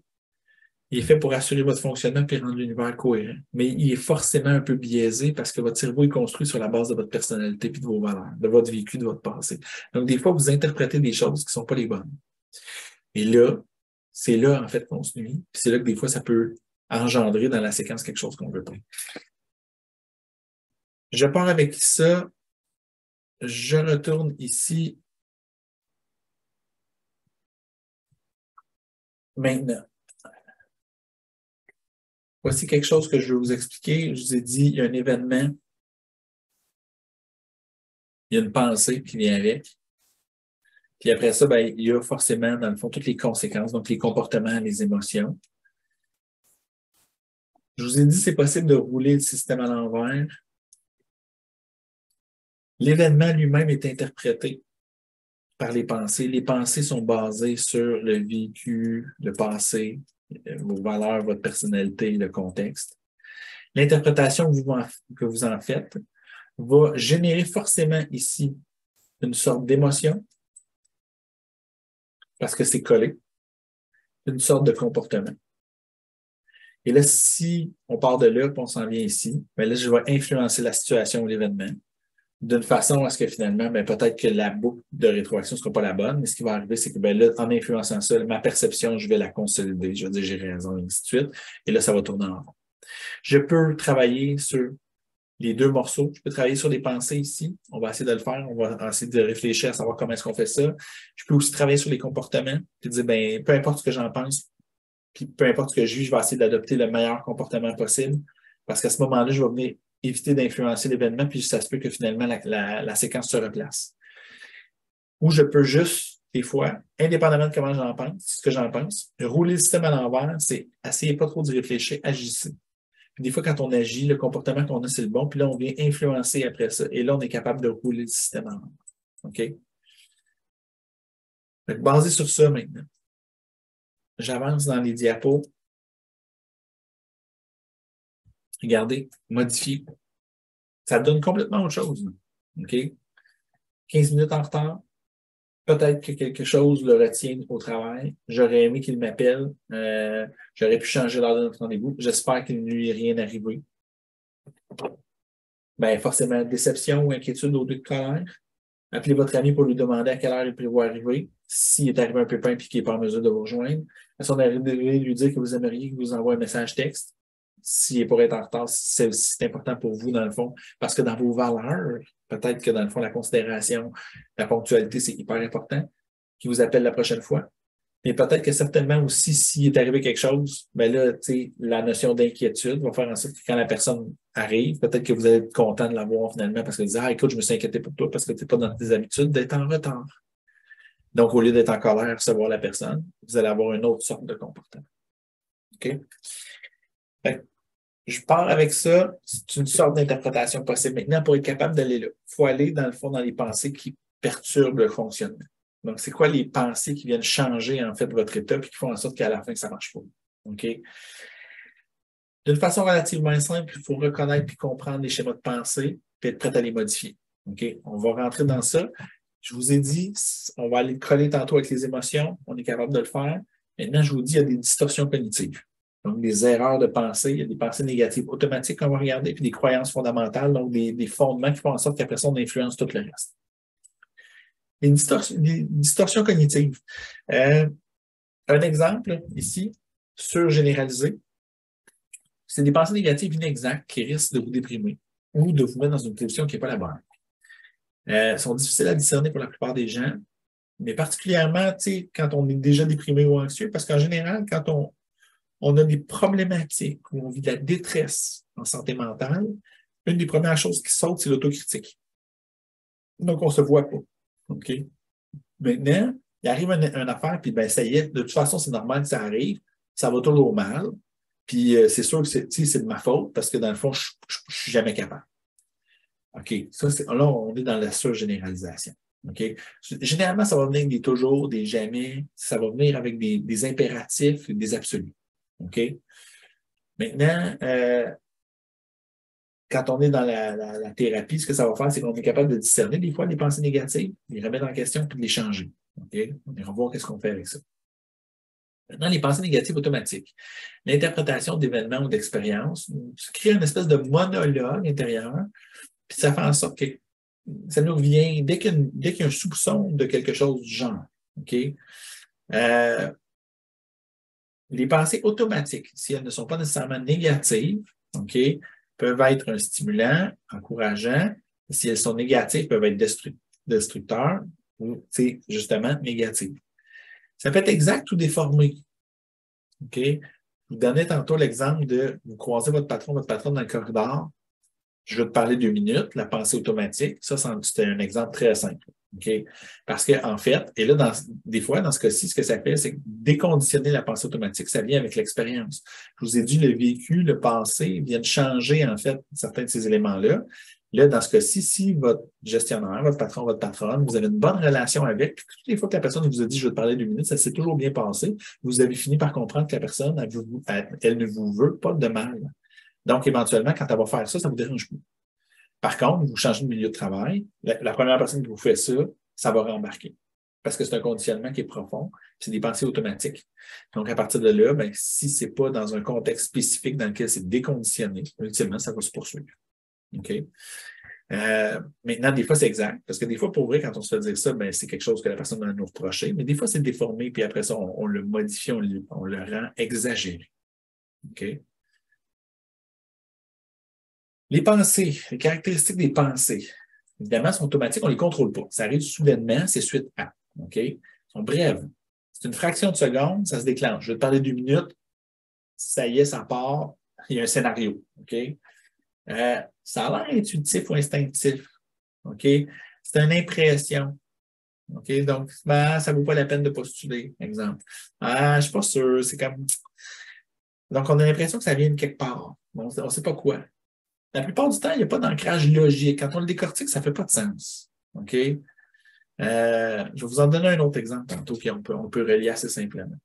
Il est fait pour assurer votre fonctionnement et rendre l'univers cohérent. Mais il est forcément un peu biaisé parce que votre cerveau est construit sur la base de votre personnalité et de vos valeurs, de votre vécu, de votre passé. Donc, des fois, vous interprétez des choses qui ne sont pas les bonnes. Et là, c'est là, en fait, qu'on se nuit. Puis c'est là que des fois, ça peut engendrer dans la séquence quelque chose qu'on ne veut pas. Je pars avec ça. Je retourne ici. Maintenant. Voici quelque chose que je vais vous expliquer. Je vous ai dit, il y a un événement, il y a une pensée qui vient avec. Puis après ça, il y a forcément, dans le fond, toutes les conséquences, donc les comportements, les émotions. Je vous ai dit, c'est possible de rouler le système à l'envers. L'événement lui-même est interprété par les pensées. Les pensées sont basées sur le vécu, le passé, vos valeurs, votre personnalité, le contexte. L'interprétation que vous en faites va générer forcément ici une sorte d'émotion, parce que c'est collé, une sorte de comportement. Et là, si on part de là, puis on s'en vient ici, bien là, je vais influencer la situation ou l'événement d'une façon à ce que finalement, bien, peut-être que la boucle de rétroaction ne sera pas la bonne, mais ce qui va arriver, c'est que bien, là, en influençant ça, ma perception, je vais la consolider. Je vais dire j'ai raison, et ainsi de suite. Et là, ça va tourner en rond. Je peux travailler sur les deux morceaux. Je peux travailler sur les pensées ici. On va essayer de le faire. On va essayer de réfléchir à savoir comment est-ce qu'on fait ça. Je peux aussi travailler sur les comportements. Puis dire, ben, peu importe ce que j'en pense, puis peu importe ce que je vis, je vais essayer d'adopter le meilleur comportement possible. Parce qu'à ce moment-là, je vais venir éviter d'influencer l'événement, puis ça se peut que finalement la séquence se replace. Ou je peux juste, des fois, indépendamment de comment j'en pense, ce que j'en pense, rouler le système à l'envers, c'est essayez pas trop d'y réfléchir, agissez. Puis des fois, quand on agit, le comportement qu'on a, c'est le bon, puis là, on vient influencer après ça. Et là, on est capable de rouler le système à l'envers. OK? Donc, basé sur ça maintenant, j'avance dans les diapos. Regardez, modifier. Ça donne complètement autre chose. OK? 15 minutes en retard. Peut-être que quelque chose le retient au travail. J'aurais aimé qu'il m'appelle. J'aurais pu changer l'heure de notre rendez-vous. J'espère qu'il ne lui est rien arrivé. Ben, forcément, déception ou inquiétude au lieu de colère. Appelez votre ami pour lui demander à quelle heure il prévoit arriver. S'il est arrivé un pépin et qu'il n'est pas en mesure de vous rejoindre. À son arrivée, lui dire que vous aimeriez qu'il vous envoie un message texte. S'il est pour être en retard, c'est important pour vous, dans le fond, parce que dans vos valeurs, peut-être que dans le fond, la considération, la ponctualité, c'est hyper important, qu'il vous appelle la prochaine fois. Mais peut-être que certainement aussi, s'il est arrivé quelque chose, ben là, tu sais, la notion d'inquiétude va faire en sorte que quand la personne arrive, peut-être que vous allez être content de la voir finalement parce que vous dites, ah, écoute, je me suis inquiété pour toi parce que tu n'es pas dans tes habitudes d'être en retard. Donc, au lieu d'être en colère, recevoir la personne, vous allez avoir une autre sorte de comportement. OK? Fait, je pars avec ça, c'est une sorte d'interprétation possible. Maintenant, pour être capable d'aller là, il faut aller, dans le fond, dans les pensées qui perturbent le fonctionnement. Donc, c'est quoi les pensées qui viennent changer, en fait, votre état et qui font en sorte qu'à la fin, ça ne marche pas. OK? D'une façon relativement simple, il faut reconnaître puis comprendre les schémas de pensée puis être prêt à les modifier. OK? On va rentrer dans ça. Je vous ai dit, on va aller coller tantôt avec les émotions. On est capable de le faire. Maintenant, je vous dis, il y a des distorsions cognitives. Donc, des erreurs de pensée, il y a des pensées négatives automatiques qu'on va regarder, puis des croyances fondamentales, donc des fondements qui font en sorte qu'après ça, on influence tout le reste. Les distorsions cognitives. Un exemple ici, surgénéralisé, c'est des pensées négatives inexactes qui risquent de vous déprimer ou de vous mettre dans une position qui n'est pas la bonne. Sont difficiles à discerner pour la plupart des gens, mais particulièrement quand on est déjà déprimé ou anxieux, parce qu'en général, quand on a des problématiques où on vit de la détresse en santé mentale, une des premières choses qui saute, c'est l'autocritique. Donc, on ne se voit pas. OK? Maintenant, il arrive une affaire, puis ben ça y est, de toute façon, c'est normal que ça arrive, ça va toujours mal, puis c'est sûr que c'est de ma faute, parce que dans le fond, je ne suis jamais capable. OK? Là, on est dans la surgénéralisation. OK? Généralement, ça va venir avec des toujours, des jamais, ça va venir avec des impératifs, des absolus. OK? Maintenant, quand on est dans la thérapie, ce que ça va faire, c'est qu'on est capable de discerner des fois les pensées négatives, les remettre en question puis de les changer. OK? On ira voir qu'est-ce qu'on fait avec ça. Maintenant, les pensées négatives automatiques. L'interprétation d'événements ou d'expériences crée une espèce de monologue intérieur, puis ça fait en sorte que ça nous revient dès qu'il y a un soupçon de quelque chose du genre. OK? Les pensées automatiques, si elles ne sont pas nécessairement négatives, OK, peuvent être un stimulant, encourageant. Si elles sont négatives, peuvent être destructeurs ou, justement, négatives. Ça peut être exact ou déformé. OK? Je vous donnais tantôt l'exemple de vous croisez votre patron dans le corridor. Je vais te parler 2 minutes, la pensée automatique. Ça, c'est un exemple très simple. Okay? Parce qu'en fait, et là, des fois, dans ce cas-ci, ce que ça fait, c'est déconditionner la pensée automatique. Ça vient avec l'expérience. Je vous ai dit, le vécu, le passé viennent changer, en fait, certains de ces éléments-là. Là, dans ce cas-ci, si votre gestionnaire, votre patron, votre patronne, vous avez une bonne relation avec, puis toutes les fois que la personne vous a dit « je vais te parler 2 minutes », ça s'est toujours bien passé, vous avez fini par comprendre que la personne, elle ne vous veut pas de mal. Donc, éventuellement, quand elle va faire ça, ça ne vous dérange plus. Par contre, vous changez de milieu de travail, la première personne qui vous fait ça, ça va rembarquer. Parce que c'est un conditionnement qui est profond, c'est des pensées automatiques. Donc, à partir de là, ben, si ce n'est pas dans un contexte spécifique dans lequel c'est déconditionné, ultimement, ça va se poursuivre. OK? Maintenant, des fois, c'est exact. Parce que des fois, pour vrai, quand on se fait dire ça, ben, c'est quelque chose que la personne va nous reprocher. Mais des fois, c'est déformé, puis après ça, on le modifie, on le rend exagéré. OK? Les pensées, les caractéristiques des pensées, évidemment, sont automatiques, on ne les contrôle pas. Ça arrive soudainement, c'est suite à. OK? Ils sont brèves. C'est une fraction de seconde, ça se déclenche. Je vais te parler 2 minutes, ça y est, ça part, il y a un scénario. OK? Ça a l'air intuitif ou instinctif. OK? C'est une impression. OK? Donc, ben, ça ne vaut pas la peine de postuler, exemple. Je ne suis pas sûr. C'est comme. Donc, on a l'impression que ça vient de quelque part. On ne sait pas quoi. La plupart du temps, il n'y a pas d'ancrage logique. Quand on le décortique, ça ne fait pas de sens. OK? Je vais vous en donner un autre exemple tantôt, puis on peut relier assez simplement.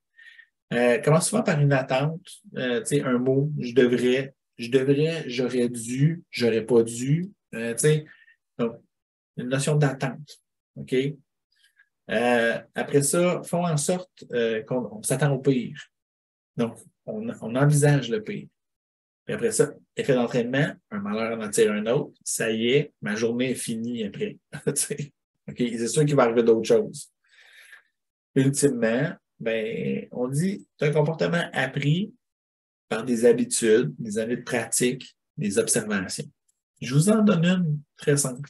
Commence souvent par une attente, un mot, je devrais, j'aurais dû, j'aurais pas dû. Donc, une notion d'attente. OK? Après ça, font en sorte qu'on s'attend au pire. Donc, on envisage le pire. Puis après ça, effet d'entraînement, un malheur en attire un autre. Ça y est, ma journée est finie après. OK? C'est sûr qu'il va arriver d'autres choses. Ultimement, ben, on dit c'est un comportement appris par des habitudes, des années de pratique, des observations. Je vous en donne une très simple.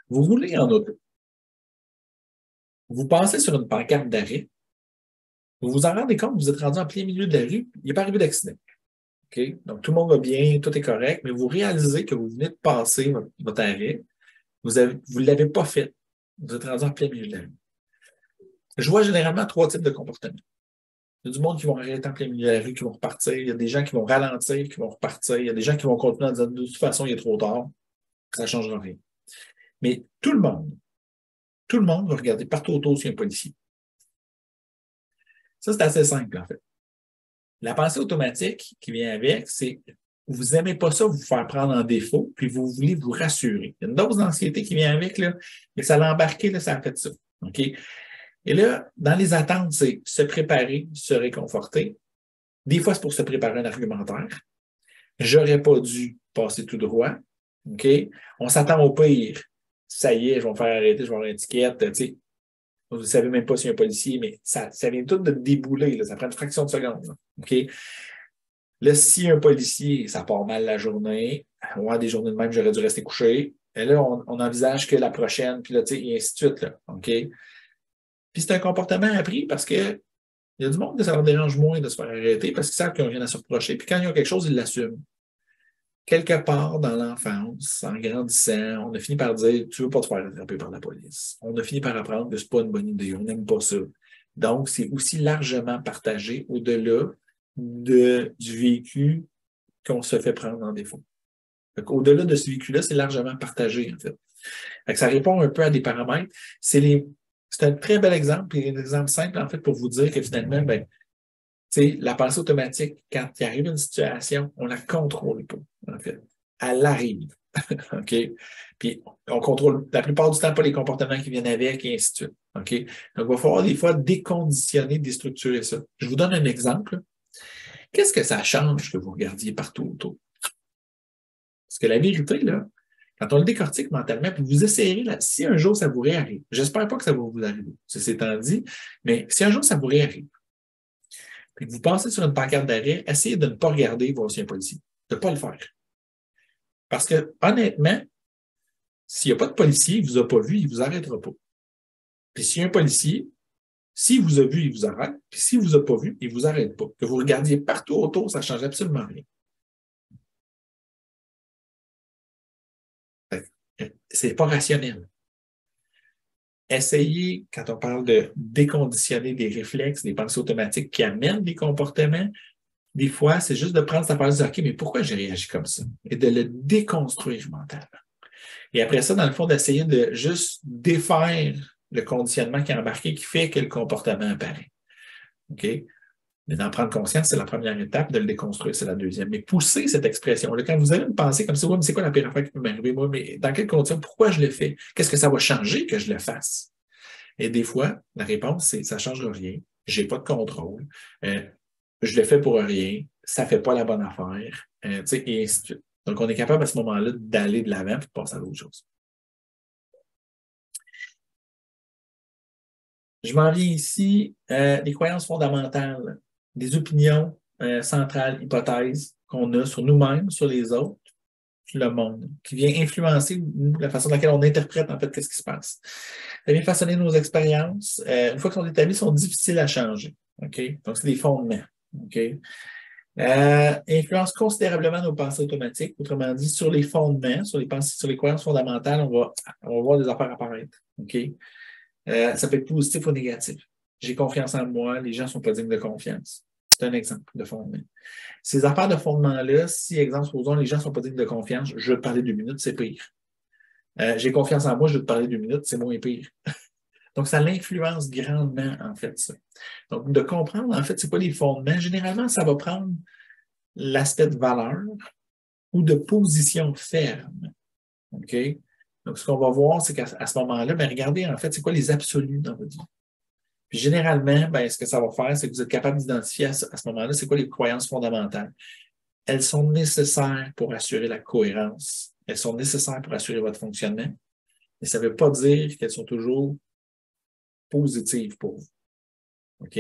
Vous roulez en auto. Vous passez sur une pancarte d'arrêt. Vous vous en rendez compte, vous êtes rendu en plein milieu de la rue, il n'est pas arrivé d'accident. Okay? Donc, tout le monde va bien, tout est correct, mais vous réalisez que vous venez de passer votre arrêt. Vous ne l'avez pas fait. Vous êtes rendu en plein milieu de la rue. Je vois généralement 3 types de comportements. Il y a du monde qui vont arrêter en plein milieu de la rue, qui vont repartir. Il y a des gens qui vont ralentir, qui vont repartir. Il y a des gens qui vont continuer en disant de toute façon, il est trop tard. Ça ne changera rien. Mais tout le monde va regarder partout autour s'il y a un policier. Ça, c'est assez simple, en fait. La pensée automatique qui vient avec, c'est vous n'aimez pas ça, vous faire prendre en défaut, puis vous voulez vous rassurer. Il y a une dose d'anxiété qui vient avec, là, mais ça l'a embarqué, là, ça a fait ça. OK? Et là, dans les attentes, c'est se préparer, se réconforter. Des fois, c'est pour se préparer un argumentaire. J'aurais pas dû passer tout droit. OK? On s'attend au pire. Ça y est, je vais me faire arrêter, je vais avoir une étiquette. Tu sais, vous ne savez même pas s'il y a un policier, mais ça vient tout de débouler. Là. Ça prend une fraction de seconde. Là. OK? Là, si un policier, ça part mal la journée, ouais, des journées de même, j'aurais dû rester couché. Et là, on envisage que la prochaine, puis là, tu sais, et ainsi de suite. Là. OK? Puis c'est un comportement appris parce que il y a du monde que ça leur dérange moins de se faire arrêter parce qu'ils savent qu'ils n'ont rien à se reprocher. Puis quand ils ont quelque chose, ils l'assument. Quelque part dans l'enfance, en grandissant, on a fini par dire tu ne veux pas te faire attraper par la police. On a fini par apprendre que ce n'est pas une bonne idée, on n'aime pas ça. Donc, c'est aussi largement partagé au-delà du vécu qu'on se fait prendre en défaut. Au-delà de ce vécu-là, c'est largement partagé, en fait. Ça répond un peu à des paramètres. C'est un très bel exemple, et un exemple simple, en fait, pour vous dire que finalement, ben, la pensée automatique, quand il arrive une situation, on ne la contrôle pas, en fait. Elle arrive. OK? Puis, on contrôle la plupart du temps pas les comportements qui viennent avec, et ainsi de suite. OK? Donc, il va falloir des fois déconditionner, déstructurer ça. Je vous donne un exemple. Qu'est-ce que ça change que vous regardiez partout autour? Parce que la vérité, là, quand on le décortique mentalement, puis vous essayerez, là, si un jour ça vous réarrive, j'espère pas que ça va vous arriver, ceci étant dit, mais si un jour ça vous réarrive, puis que vous passez sur une pancarte d'arrêt, essayez de ne pas regarder voir s'il y a un policier, de ne pas le faire. Parce que, honnêtement, s'il n'y a pas de policier, il ne vous a pas vu, il ne vous arrêtera pas. Puis s'il y a un policier, s'il vous a vu, il vous arrête, puis s'il ne vous a pas vu, il ne vous arrête pas. Que vous regardiez partout autour, ça ne change absolument rien. C'est pas rationnel. Essayez, quand on parle de déconditionner des réflexes, des pensées automatiques qui amènent des comportements, Des fois, c'est juste de prendre sa part et de dire, OK, mais pourquoi j'ai réagi comme ça? Et de le déconstruire mentalement. Et après ça, dans le fond, d'essayer de juste défaire le conditionnement qui est embarqué qui fait que le comportement apparaît. OK? Mais d'en prendre conscience, c'est la première étape, de le déconstruire, c'est la deuxième. Mais pousser cette expression-là, quand vous avez une pensée comme ça, ouais, mais c'est quoi la pire affaire qui peut m'arriver, moi, mais dans quelles conditions, pourquoi je le fais? Qu'est-ce que ça va changer que je le fasse? Et des fois, la réponse, c'est ça ne change rien, j'ai pas de contrôle, je le fais pour rien, ça ne fait pas la bonne affaire, et ainsi de suite. Donc, on est capable à ce moment-là d'aller de l'avant et de passer à d'autres choses. Je m'en viens ici, des croyances fondamentales, des opinions centrales, hypothèses qu'on a sur nous-mêmes, sur les autres, sur le monde, qui vient influencer la façon dans laquelle on interprète en fait qu'est-ce qui se passe. Ça vient façonner nos expériences. Une fois qu'ils sont établis, sont difficiles à changer. OK? Donc, c'est des fondements. OK? Influence considérablement nos pensées automatiques. Autrement dit, sur les fondements, sur les pensées, sur les croyances fondamentales, on va voir des affaires apparaître. OK? Ça peut être positif ou négatif. J'ai confiance en moi, les gens ne sont pas dignes de confiance. C'est un exemple de fondement. Ces affaires de fondement-là, si, exemple, supposons, les gens ne sont pas dignes de confiance, je vais te parler 2 minutes, c'est pire. J'ai confiance en moi, je vais te parler 2 minutes, c'est moins pire. Donc, ça l'influence grandement, en fait, ça. Donc, de comprendre, en fait, c'est quoi les fondements. Généralement, ça va prendre l'aspect de valeur ou de position ferme. OK? Donc, ce qu'on va voir, c'est qu'à ce moment-là, bien, regardez, en fait, c'est quoi les absolus dans votre vie. Puis, généralement, bien, ce que ça va faire, c'est que vous êtes capable d'identifier à ce moment-là, c'est quoi les croyances fondamentales. Elles sont nécessaires pour assurer la cohérence. Elles sont nécessaires pour assurer votre fonctionnement. Mais ça ne veut pas dire qu'elles sont toujours positives pour vous. OK?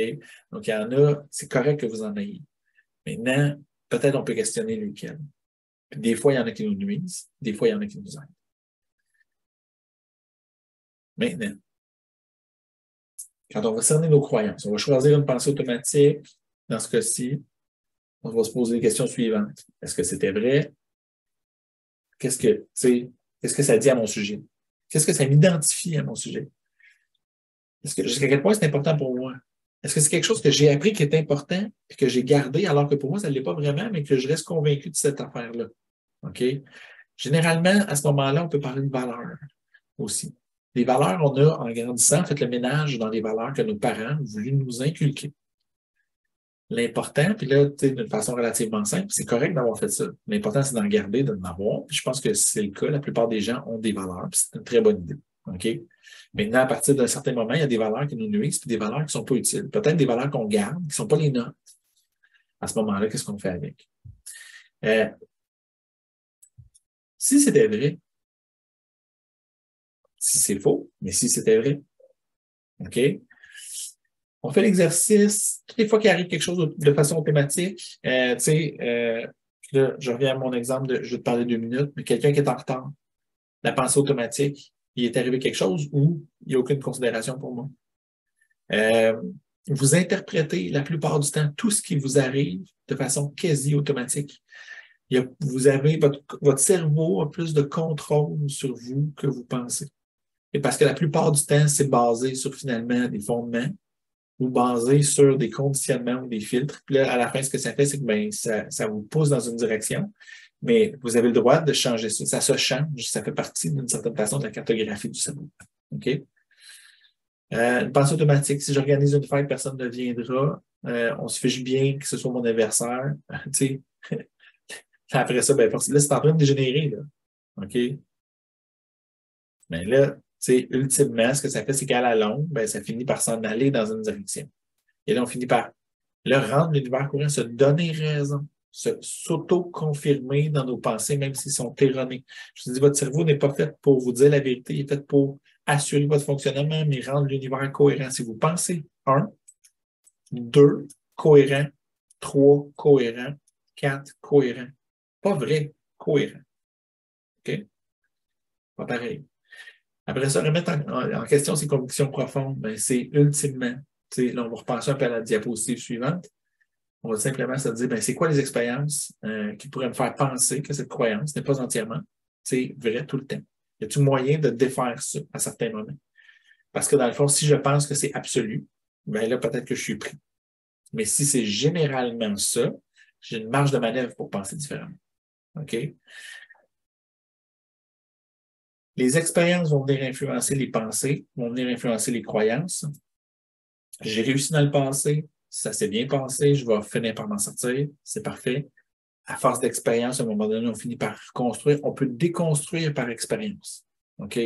Donc, il y en a, c'est correct que vous en ayez. Maintenant, peut-être on peut questionner lesquels. Puis des fois, il y en a qui nous nuisent. Des fois, il y en a qui nous aident. Maintenant, quand on va cerner nos croyances, on va choisir une pensée automatique. Dans ce cas-ci, on va se poser les questions suivantes. Est-ce que c'était vrai? Qu'est-ce que ça dit à mon sujet? Qu'est-ce que ça m'identifie à mon sujet? Jusqu'à quel point c'est important pour moi? Est-ce que c'est quelque chose que j'ai appris qui est important et que j'ai gardé alors que pour moi, ça ne l'est pas vraiment, mais que je reste convaincu de cette affaire-là? OK? Généralement, à ce moment-là, on peut parler de valeurs aussi. Les valeurs, on a, en grandissant, fait le ménage dans les valeurs que nos parents ont voulu nous inculquer. L'important, puis là, d'une façon relativement simple, c'est correct d'avoir fait ça. L'important, c'est d'en garder, d'en avoir. Puis je pense que c'est le cas. La plupart des gens ont des valeurs, puis c'est une très bonne idée. OK? Maintenant, à partir d'un certain moment, il y a des valeurs qui nous nuisent, puis des valeurs qui ne sont pas utiles. Peut-être des valeurs qu'on garde, qui ne sont pas les nôtres. À ce moment-là, qu'est-ce qu'on fait avec? Si c'était vrai, si c'est faux, mais si c'était vrai, OK? On fait l'exercice, toutes les fois qu'il arrive quelque chose de façon automatique, là, je reviens à mon exemple je vais te parler 2 minutes, mais quelqu'un qui est en retard, la pensée automatique, il est arrivé quelque chose ou il n'y a aucune considération pour moi. Vous interprétez la plupart du temps tout ce qui vous arrive de façon quasi automatique. Vous avez votre cerveau a plus de contrôle sur vous que vous pensez. Et parce que la plupart du temps, c'est basé sur finalement des fondements ou basé sur des conditionnements ou des filtres. Puis là, à la fin, ce que ça fait, c'est que ben, ça vous pousse dans une direction, mais vous avez le droit de changer ça. Ça se change, ça fait partie d'une certaine façon de la cartographie du cerveau. OK? Une pensée automatique, si j'organise une fête, personne ne viendra. On se fiche bien que ce soit mon anniversaire. Tu sais, après ça, ben, là, c'est en train de dégénérer. Là. OK? Mais là, ultimement, ce que ça fait, c'est qu'à la longue, ben, ça finit par s'en aller dans une direction. Et là, on finit par rendre l'univers courant, se donner raison, s'auto-confirmer dans nos pensées, même s'ils sont erronés. Je vous dis, votre cerveau n'est pas fait pour vous dire la vérité, il est fait pour assurer votre fonctionnement, mais rendre l'univers cohérent. Si vous pensez 1, 2, cohérent, 3, cohérent, 4, cohérent. Pas vrai, cohérent. OK? Pas pareil. Après ça, remettre en question ces convictions profondes, ben, c'est ultimement, là, on va repenser un peu à la diapositive suivante. On va simplement se dire, ben, c'est quoi les expériences qui pourraient me faire penser que cette croyance n'est pas entièrement vrai tout le temps? Y a-t-il moyen de défaire ça à certains moments? Parce que dans le fond, si je pense que c'est absolu, ben là, peut-être que je suis pris. Mais si c'est généralement ça, J'ai une marge de manœuvre pour penser différemment. OK? Les expériences vont venir influencer les pensées, vont venir influencer les croyances. J'ai réussi dans le passé, ça s'est bien passé, je vais finir par m'en sortir, c'est parfait. À force d'expérience, à un moment donné, on finit par construire. On peut déconstruire par expérience. OK?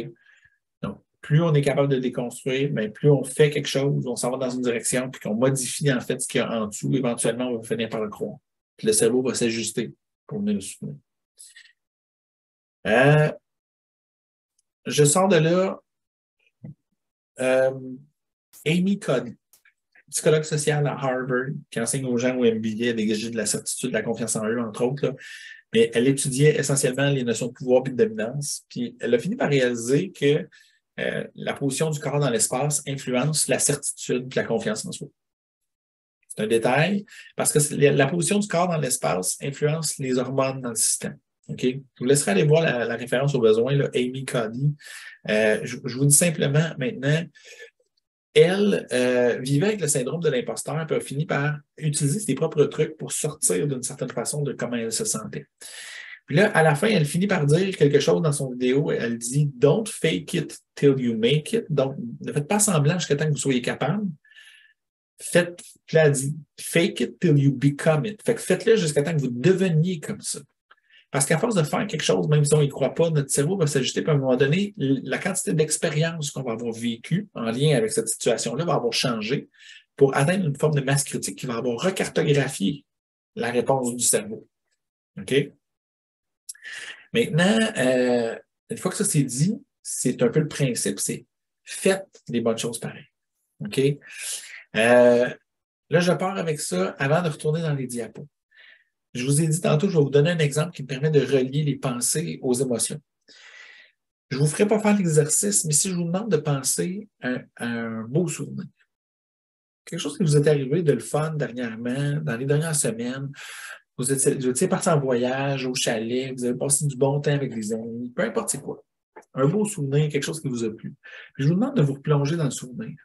Donc, plus on est capable de déconstruire, bien, plus on fait quelque chose, on s'en va dans une direction, puis qu'on modifie en fait ce qu'il y a en dessous, éventuellement, on va finir par le croire. Puis le cerveau va s'ajuster pour venir le soutenir. Je sors de là. Amy Cuddy, psychologue social à Harvard, qui enseigne aux gens au MBA à dégager de la certitude, de la confiance en eux, entre autres. Là. Mais elle étudiait essentiellement les notions de pouvoir et de dominance. Puis elle a fini par réaliser que la position du corps dans l'espace influence la certitude et la confiance en soi. C'est un détail, parce que la position du corps dans l'espace influence les hormones dans le système. Okay? Je vous laisserai aller voir la référence au besoin, là, Amy Cuddy. Je vous dis simplement maintenant, elle vivait avec le syndrome de l'imposteur et a fini par utiliser ses propres trucs pour sortir d'une certaine façon de comment elle se sentait. Puis là, à la fin, elle finit par dire quelque chose dans son vidéo. Elle dit « Don't fake it till you make it ». Donc, ne faites pas semblant jusqu'à temps que vous soyez capable. Faites, puis là, elle dit « Fake it till you become it ». Fait que faites-le jusqu'à temps que vous deveniez comme ça. Parce qu'à force de faire quelque chose, même si on n'y croit pas, notre cerveau va s'ajuster, puis à un moment donné, la quantité d'expérience qu'on va avoir vécue en lien avec cette situation-là va avoir changé pour atteindre une forme de masse critique qui va avoir recartographié la réponse du cerveau. OK? Maintenant, une fois que ça c'est dit, c'est un peu le principe, c'est faites des bonnes choses pareilles. OK? Là, je pars avec ça avant de retourner dans les diapos. Je vous ai dit tantôt, je vais vous donner un exemple qui me permet de relier les pensées aux émotions. Je ne vous ferai pas faire l'exercice, mais si je vous demande de penser à un beau souvenir, quelque chose qui vous est arrivé de le fun dernièrement, dans les dernières semaines, vous étiez parti en voyage, au chalet, vous avez passé du bon temps avec des amis, peu importe c'est quoi. Un beau souvenir, quelque chose qui vous a plu. Puis je vous demande de vous replonger dans le souvenir.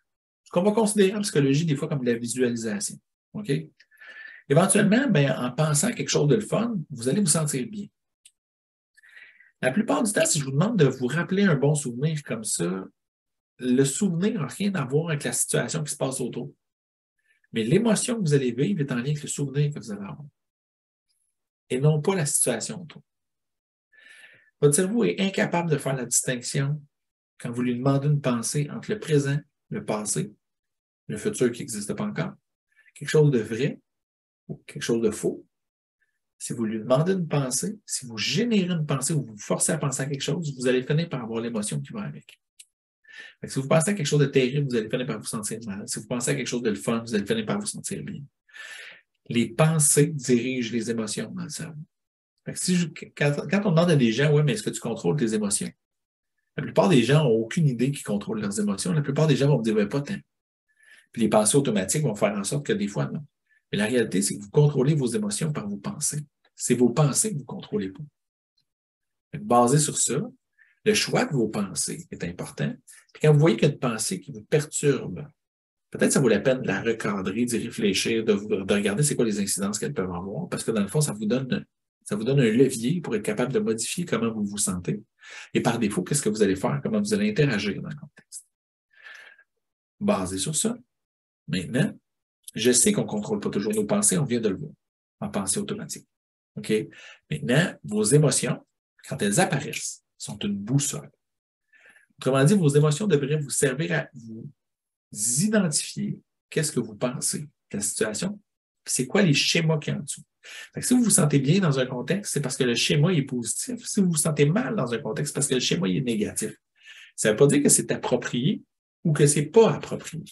Ce qu'on va considérer en psychologie des fois comme de la visualisation. OK? Éventuellement, ben, en pensant à quelque chose de le fun, vous allez vous sentir bien. La plupart du temps, si je vous demande de vous rappeler un bon souvenir comme ça, le souvenir n'a rien à voir avec la situation qui se passe autour. Mais l'émotion que vous allez vivre est en lien avec le souvenir que vous allez avoir. Et non pas la situation autour. Votre cerveau est incapable de faire la distinction quand vous lui demandez une pensée entre le présent, le passé, le futur qui n'existe pas encore, quelque chose de vrai ou quelque chose de faux. Si vous lui demandez une pensée, si vous générez une pensée ou vous forcez à penser à quelque chose, vous allez finir par avoir l'émotion qui va avec. Si vous pensez à quelque chose de terrible, vous allez finir par vous sentir mal. Si vous pensez à quelque chose de le fun, vous allez finir par vous sentir bien. Les pensées dirigent les émotions dans le cerveau. Quand on demande à des gens, oui, mais est-ce que tu contrôles tes émotions? La plupart des gens n'ont aucune idée qu'ils contrôlent leurs émotions. La plupart des gens vont me dire, ben, pas tant. Puis les pensées automatiques vont faire en sorte que des fois, non. Mais la réalité, c'est que vous contrôlez vos émotions par vos pensées. C'est vos pensées que vous ne contrôlez pas. Basé sur ça, le choix de vos pensées est important. Puis quand vous voyez qu'il y a une pensée qui vous perturbe, peut-être ça vaut la peine de la recadrer, d'y réfléchir, de regarder c'est quoi les incidences qu'elles peuvent avoir, parce que dans le fond, ça vous donne un levier pour être capable de modifier comment vous vous sentez. Et par défaut, qu'est-ce que vous allez faire, comment vous allez interagir dans le contexte. Basé sur ça, maintenant, je sais qu'on ne contrôle pas toujours nos pensées, on vient de le voir en pensée automatique. OK? Maintenant, vos émotions, quand elles apparaissent, sont une boussole. Autrement dit, vos émotions devraient vous servir à vous identifier qu'est-ce que vous pensez de la situation, c'est quoi les schémas qu'il y a en dessous. Fait que si vous vous sentez bien dans un contexte, c'est parce que le schéma est positif. Si vous vous sentez mal dans un contexte, c'est parce que le schéma est négatif. Ça ne veut pas dire que c'est approprié ou que ce n'est pas approprié.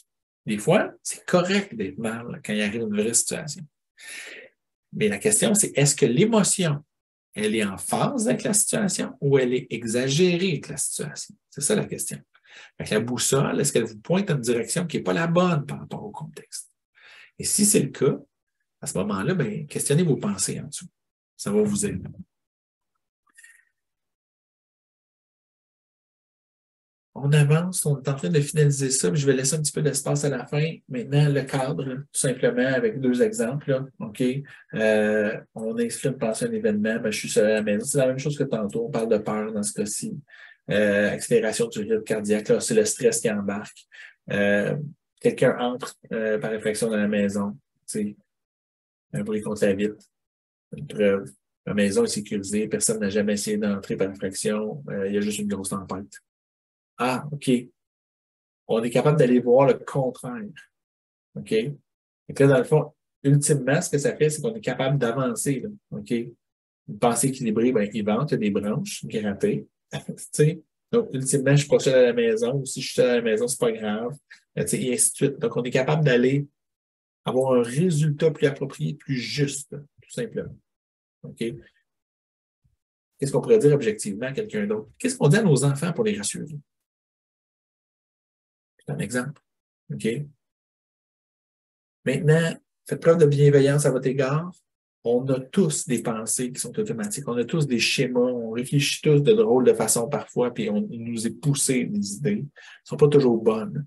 Des fois, c'est correct d'être mal quand il arrive une vraie situation. Mais la question, c'est est-ce que l'émotion, elle est en phase avec la situation ou elle est exagérée avec la situation? C'est ça la question. Fait que la boussole, est-ce qu'elle vous pointe dans une direction qui n'est pas la bonne par rapport au contexte? Et si c'est le cas, à ce moment-là, ben, questionnez vos pensées en dessous. Ça va vous aider. On avance, on est en train de finaliser ça, puis je vais laisser un petit peu d'espace à la fin. Maintenant, le cadre, là, tout simplement, avec deux exemples. Là, OK? On inscrit une pensée à un événement, ben, je suis seul à la maison. C'est la même chose que tantôt. On parle de peur dans ce cas-ci. Accélération du rythme cardiaque, là, c'est le stress qui embarque. Quelqu'un entre par réflexion dans la maison. Un bruit contre la vitre. Une preuve. La maison est sécurisée, personne n'a jamais essayé d'entrer par réflexion. Il y a juste une grosse tempête. Ah, OK. On est capable d'aller voir le contraire. OK? Et là, dans le fond, ultimement, ce que ça fait, c'est qu'on est capable d'avancer. Là. OK? Une pensée équilibrée, ben, il vente, il y a des branches grattées. Donc, ultimement, je suis pas seul à la maison, ou si je suis seul à la maison, c'est pas grave. Et ainsi de suite. Donc, on est capable d'aller avoir un résultat plus approprié, plus juste, tout simplement. OK? Qu'est-ce qu'on pourrait dire objectivement à quelqu'un d'autre? Qu'est-ce qu'on dit à nos enfants pour les rassurer? C'est un exemple. OK? Maintenant, faites preuve de bienveillance à votre égard. On a tous des pensées qui sont automatiques. On a tous des schémas. On réfléchit tous de drôles de façon parfois, puis il nous est poussé des idées. Elles ne sont pas toujours bonnes.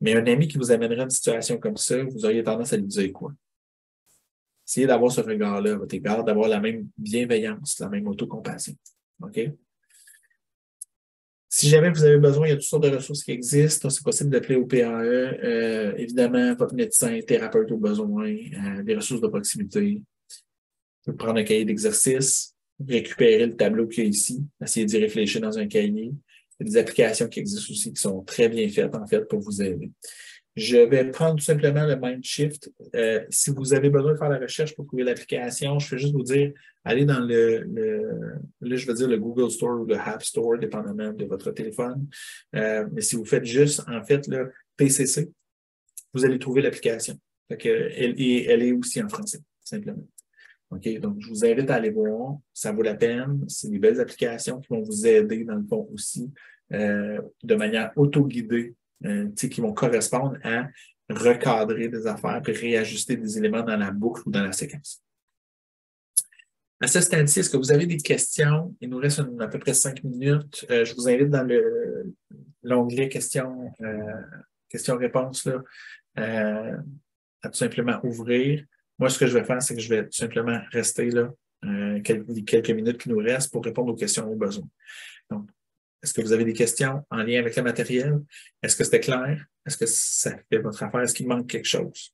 Mais un ami qui vous amènerait à une situation comme ça, vous auriez tendance à lui dire quoi? Essayez d'avoir ce regard-là à votre égard, d'avoir la même bienveillance, la même autocompassion. OK? Si jamais vous avez besoin, il y a toutes sortes de ressources qui existent. C'est possible d'appeler au PAE. Évidemment, votre médecin, thérapeute au besoin, des ressources de proximité. Vous pouvez prendre un cahier d'exercice, récupérer le tableau qu'il y a ici, essayer d'y réfléchir dans un cahier. Il y a des applications qui existent aussi qui sont très bien faites, en fait, pour vous aider. Je vais prendre tout simplement le Mindshift. Si vous avez besoin de faire la recherche pour trouver l'application, je vais juste vous dire, allez dans là, je veux dire le Google Store ou le App Store, dépendamment de votre téléphone. Mais si vous faites juste, en fait, le PCC, vous allez trouver l'application. Elle est aussi en français, simplement. OK? Donc, je vous invite à aller voir. Ça vaut la peine. C'est des belles applications qui vont vous aider, dans le fond, aussi, de manière autoguidée, qui vont correspondre à recadrer des affaires puis réajuster des éléments dans la boucle ou dans la séquence. À ce stade-ci, est-ce que vous avez des questions? Il nous reste à peu près 5 minutes. Je vous invite dans l'onglet questions-réponses à tout simplement ouvrir. Moi, ce que je vais faire, c'est que je vais tout simplement rester là quelques minutes qui nous restent pour répondre aux questions aux besoins. Donc, est-ce que vous avez des questions en lien avec le matériel? Est-ce que c'était clair? Est-ce que ça fait votre affaire? Est-ce qu'il manque quelque chose?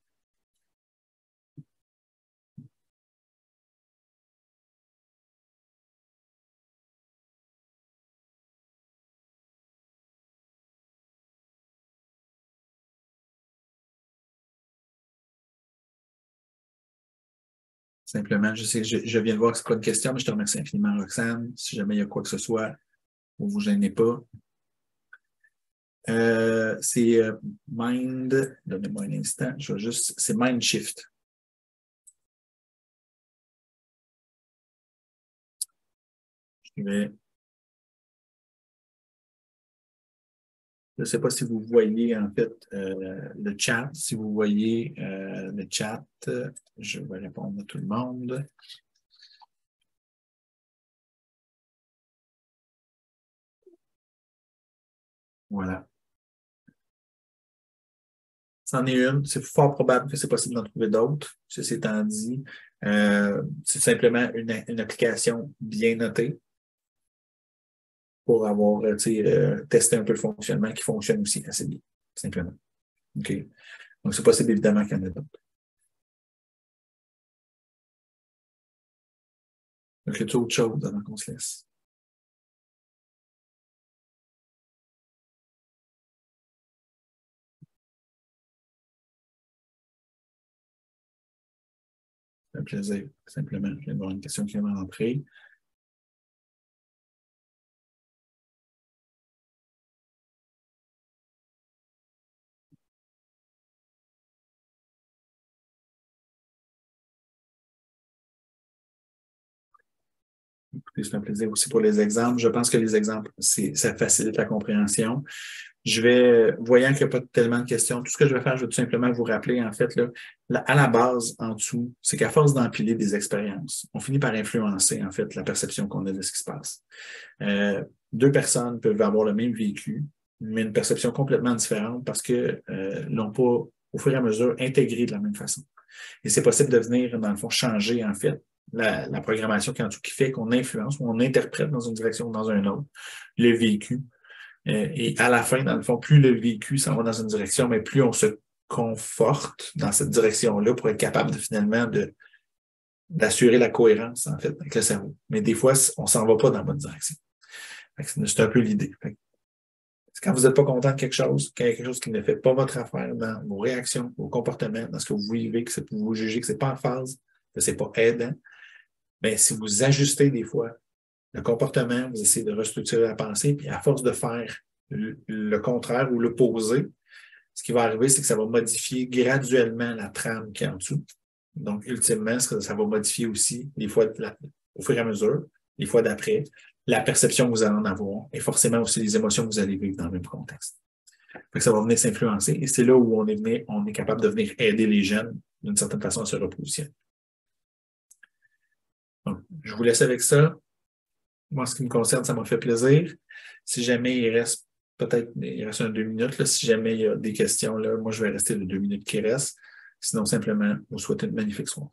Simplement, je sais, je viens de voir que ce n'est pas une question, mais je te remercie infiniment, Roxane. Si jamais il y a quoi que ce soit, ne vous gênez pas. C'est Mind, donnez-moi un instant, c'est Mindshift. Je ne sais pas si vous voyez en fait le chat. Si vous voyez le chat, je vais répondre à tout le monde. Voilà. C'en est une. C'est fort probable que c'est possible d'en trouver d'autres. Ceci étant dit, c'est simplement une application bien notée pour avoir testé un peu le fonctionnement qui fonctionne aussi assez bien, simplement. OK. Donc, c'est possible évidemment qu'il y en ait d'autres. Donc, y a autre chose avant qu'on se laisse? C'est un plaisir, simplement. Je viens de voir une question qui vient de rentrer. C'est un plaisir aussi pour les exemples. Je pense que les exemples, ça facilite la compréhension. Voyant qu'il n'y a pas tellement de questions, tout ce que je vais faire, je vais tout simplement vous rappeler, en fait, à la base, en dessous, c'est qu'à force d'empiler des expériences, on finit par influencer, en fait, la perception qu'on a de ce qui se passe. Deux personnes peuvent avoir le même vécu, mais une perception complètement différente parce qu'ils l'ont pas, au fur et à mesure, intégré de la même façon. Et c'est possible de venir, dans le fond, changer, en fait, la programmation quantique qui fait qu'on influence ou on interprète dans une direction ou dans une autre le vécu. Et à la fin, dans le fond, plus le vécu s'en va dans une direction, mais plus on se conforte dans cette direction-là pour être capable de finalement d'assurer la cohérence, en fait, avec le cerveau. Mais des fois, on s'en va pas dans la bonne direction. C'est un peu l'idée. Quand vous n'êtes pas content de quelque chose, quand il y a quelque chose qui ne fait pas votre affaire dans vos réactions, vos comportements, dans ce que vous vivez, que vous jugez que ce n'est pas en phase, que ce n'est pas aidant, bien, si vous ajustez des fois le comportement, vous essayez de restructurer la pensée, puis à force de faire le contraire ou l'opposé, ce qui va arriver, c'est que ça va modifier graduellement la trame qui est en dessous. Donc, ultimement, ça va modifier aussi, des fois, au fur et à mesure, les fois d'après, la perception que vous allez en avoir et forcément aussi les émotions que vous allez vivre dans le même contexte. Donc, ça va venir s'influencer et c'est là où on est capable de venir aider les jeunes d'une certaine façon à se repositionner. Donc, je vous laisse avec ça. Moi, en ce qui me concerne, ça m'a fait plaisir. Si jamais il reste un 2 minutes, là, si jamais il y a des questions, là, moi, je vais rester les 2 minutes qui restent. Sinon, simplement, vous souhaitez une magnifique soirée.